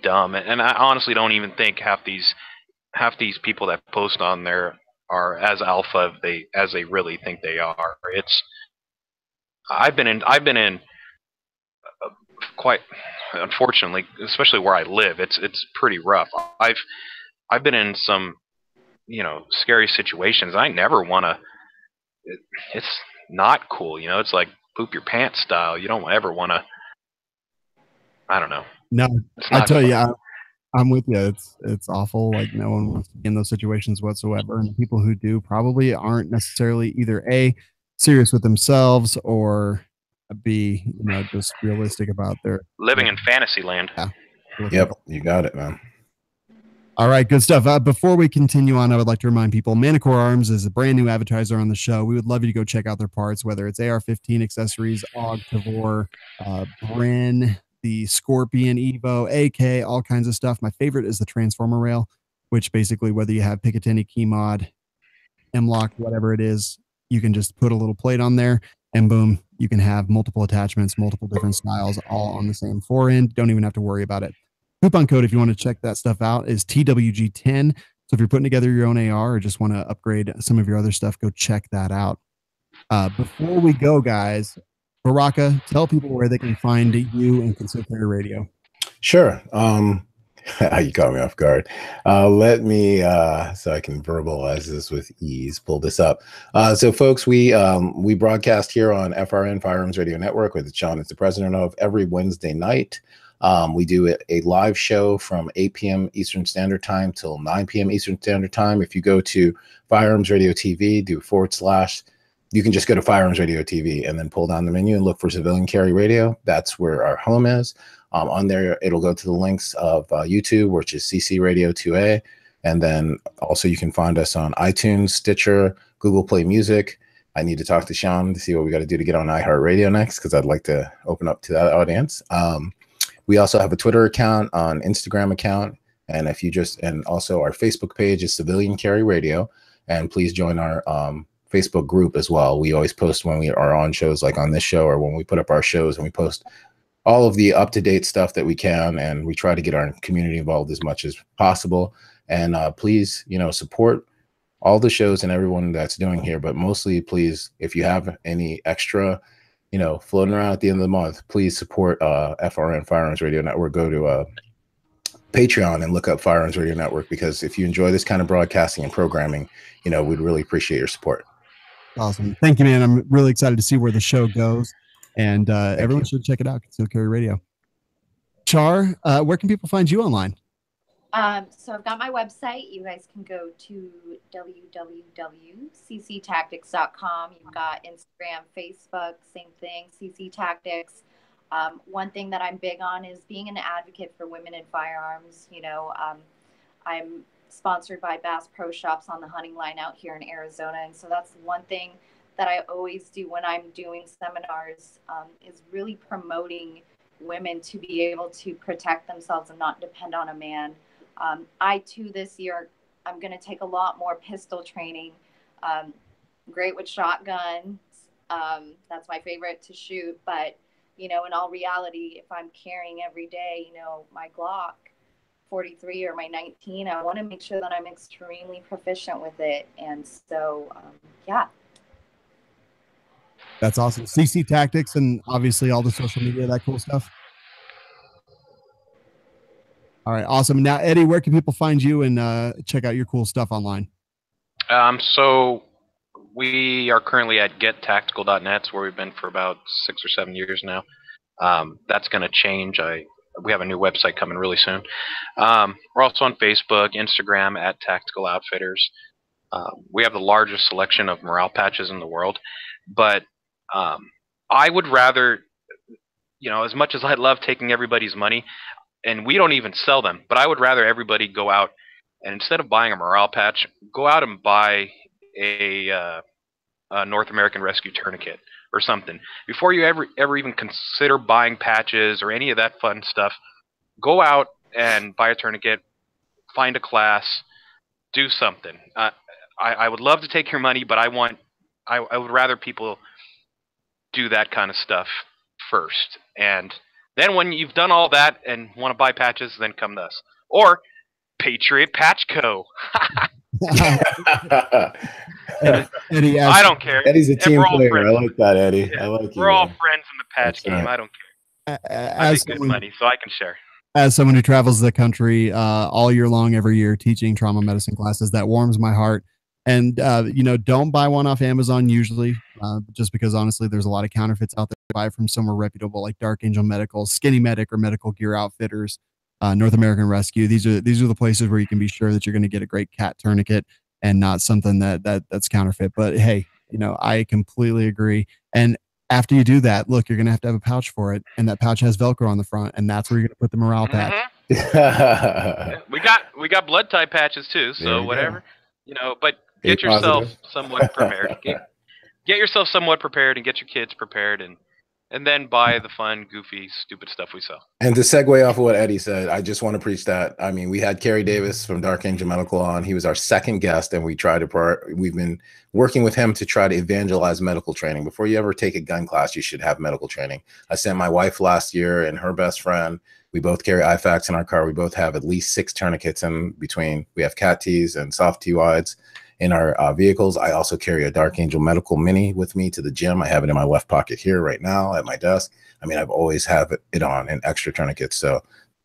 dumb. And I honestly don't even think half these people that post on there are as alpha as they really think they are. I've been in quite, unfortunately, especially where I live, it's pretty rough. I've been in some, scary situations. I never want to. It's not cool, it's like poop your pants style. You don't ever want to. I don't know. No, I tell you, I'm with you. It's awful. Like, no one wants to be in those situations whatsoever, and people who do probably aren't necessarily either A, serious with themselves, or B, just realistic about their living in fantasy land. Yeah. Yep, you got it, man. All right, good stuff. Before we continue on, I would like to remind people, Manticore Arms is a brand new advertiser on the show. We would love you to go check out their parts, whether it's AR-15 accessories, AUG, Tavor, Bren, the Scorpion, Evo, AK, all kinds of stuff. My favorite is the Transformer rail, which basically, whether you have Picatinny, Key Mod, M-Lock, whatever it is, you can just put a little plate on there and boom, you can have multiple attachments, multiple different styles, all on the same forend. Don't even have to worry about it. Coupon code, if you want to check that stuff out, is TWG10. So if you're putting together your own AR or just want to upgrade some of your other stuff, go check that out. Before we go, guys, Baraka, tell people where they can find you and Concealed Carry Radio. Sure. You caught me off guard. Let me, so I can verbalize this with ease, pull this up. So folks, we broadcast here on FRN Firearms Radio Network, with Sean is the president of, every Wednesday night. We do a live show from 8 p.m. Eastern Standard Time till 9 p.m. Eastern Standard Time. If you go to Firearms Radio TV, do / you can just go to Firearms Radio TV and then pull down the menu and look for Civilian Carry Radio. That's where our home is. On there, it'll go to the links of YouTube, which is CC Radio 2A. And then also you can find us on iTunes, Stitcher, Google Play Music. I need to talk to Sean to see what we got to do to get on iHeartRadio next, because I'd like to open up to that audience. We also have a Twitter account, an Instagram account, and and also our Facebook page is Civilian Carry Radio. And please join our Facebook group as well. We always post when we are on shows, like on this show, or when we put up our shows, and we post all of the up-to-date stuff that we can, and we try to get our community involved as much as possible. And please, support all the shows and everyone that's doing here, but mostly, please, if you have any extra floating around at the end of the month, please support FRN Firearms Radio Network. Go to Patreon and look up Firearms Radio Network, because if you enjoy this kind of broadcasting and programming, we'd really appreciate your support. Awesome. Thank you, man. I'm really excited to see where the show goes, and everyone should check it out. Concealed Carry Radio. Char, where can people find you online? So I've got my website. You guys can go to www.cctactics.com. You've got Instagram, Facebook, same thing, CC Tactics. One thing that I'm big on is being an advocate for women in firearms. I'm sponsored by Bass Pro Shops on the hunting line out here in Arizona. And so that's one thing that I always do when I'm doing seminars, is really promoting women to be able to protect themselves and not depend on a man. I too this year, I'm going to take a lot more pistol training. Great with shotguns. That's my favorite to shoot. But, in all reality, if I'm carrying every day, my Glock 43 or my 19, I want to make sure that I'm extremely proficient with it. And so, yeah. That's awesome. CC Tactics and obviously all the social media, that cool stuff. All right, awesome. Now, Eddie, where can people find you and check out your cool stuff online? So we are currently at gettactical.net, where we've been for about 6 or 7 years now. That's going to change. We have a new website coming really soon. We're also on Facebook, Instagram at Tactical Outfitters. We have the largest selection of morale patches in the world, but I would rather, as much as I love taking everybody's money, and we don't even sell them, but I would rather everybody go out and instead of buying a morale patch, go out and buy a North American Rescue tourniquet or something. Before you ever even consider buying patches or any of that fun stuff, go out and buy a tourniquet, find a class, do something. I would love to take your money, but I would rather people do that kind of stuff first. And then when you've done all that and want to buy patches, then come to us. Or Patriot Patch Co. Eddie, I don't care. Eddie's a team player. Friends. I like that, Eddie. Yeah, I like you. We're all friends in the patch That's game. right. I don't care. I make good money, so I can share. As someone who travels the country all year long, every year, teaching trauma medicine classes, that warms my heart. And, don't buy one off Amazon usually, just because honestly, there's a lot of counterfeits out there. Buy from somewhere reputable like Dark Angel Medical, Skinny Medic, or Medical Gear Outfitters, North American Rescue. These are the places where you can be sure that you're going to get a great cat tourniquet and not something that's counterfeit. But hey, I completely agree. And after you do that, look, you're going to have a pouch for it, and that pouch has Velcro on the front, and that's where you're going to put the morale patch. We got blood type patches too, so whatever, but get yourself somewhat prepared. Get yourself somewhat prepared and get your kids prepared, and then buy the fun, goofy, stupid stuff we sell. And to segue off of what Eddie said, I just want to preach that. I mean, we had Kerry Davis from Dark Angel Medical on. He was our second guest, and we've been working with him to try to evangelize medical training. Before you ever take a gun class, you should have medical training. I sent my wife last year and her best friend. We both carry IFAKs in our car. We both have at least 6 tourniquets in between. We have cat tees and soft T wides in our vehicles. I also carry a Dark Angel Medical Mini with me to the gym. I have it in my left pocket here right now at my desk. I mean, I've always have it on, and extra tourniquets. So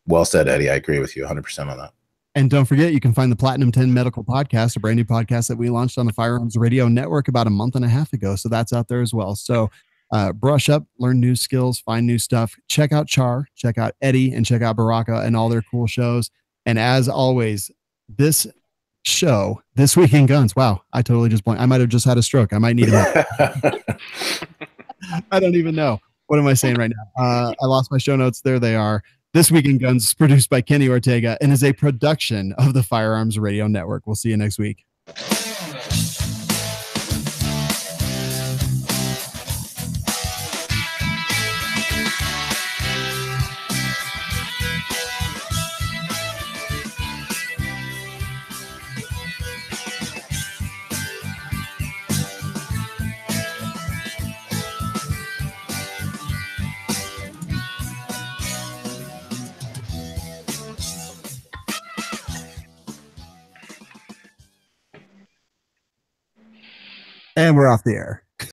well said, Eddie. I agree with you 100% on that. And don't forget, you can find the Platinum 10 Medical Podcast, a brand new podcast that we launched on the Firearms Radio Network about a month and a half ago. So that's out there as well. So brush up, learn new skills, find new stuff. Check out Char, check out Eddie, and check out Baraka and all their cool shows. And as always, this show, This Week in Guns. Wow, I totally just blanked. I might have just had a stroke. I might need it. I don't even know. What am I saying right now? I lost my show notes. There they are. This Week in Guns is produced by Kenny Ortega and is a production of the Firearms Radio Network. We'll see you next week. And we're off the air.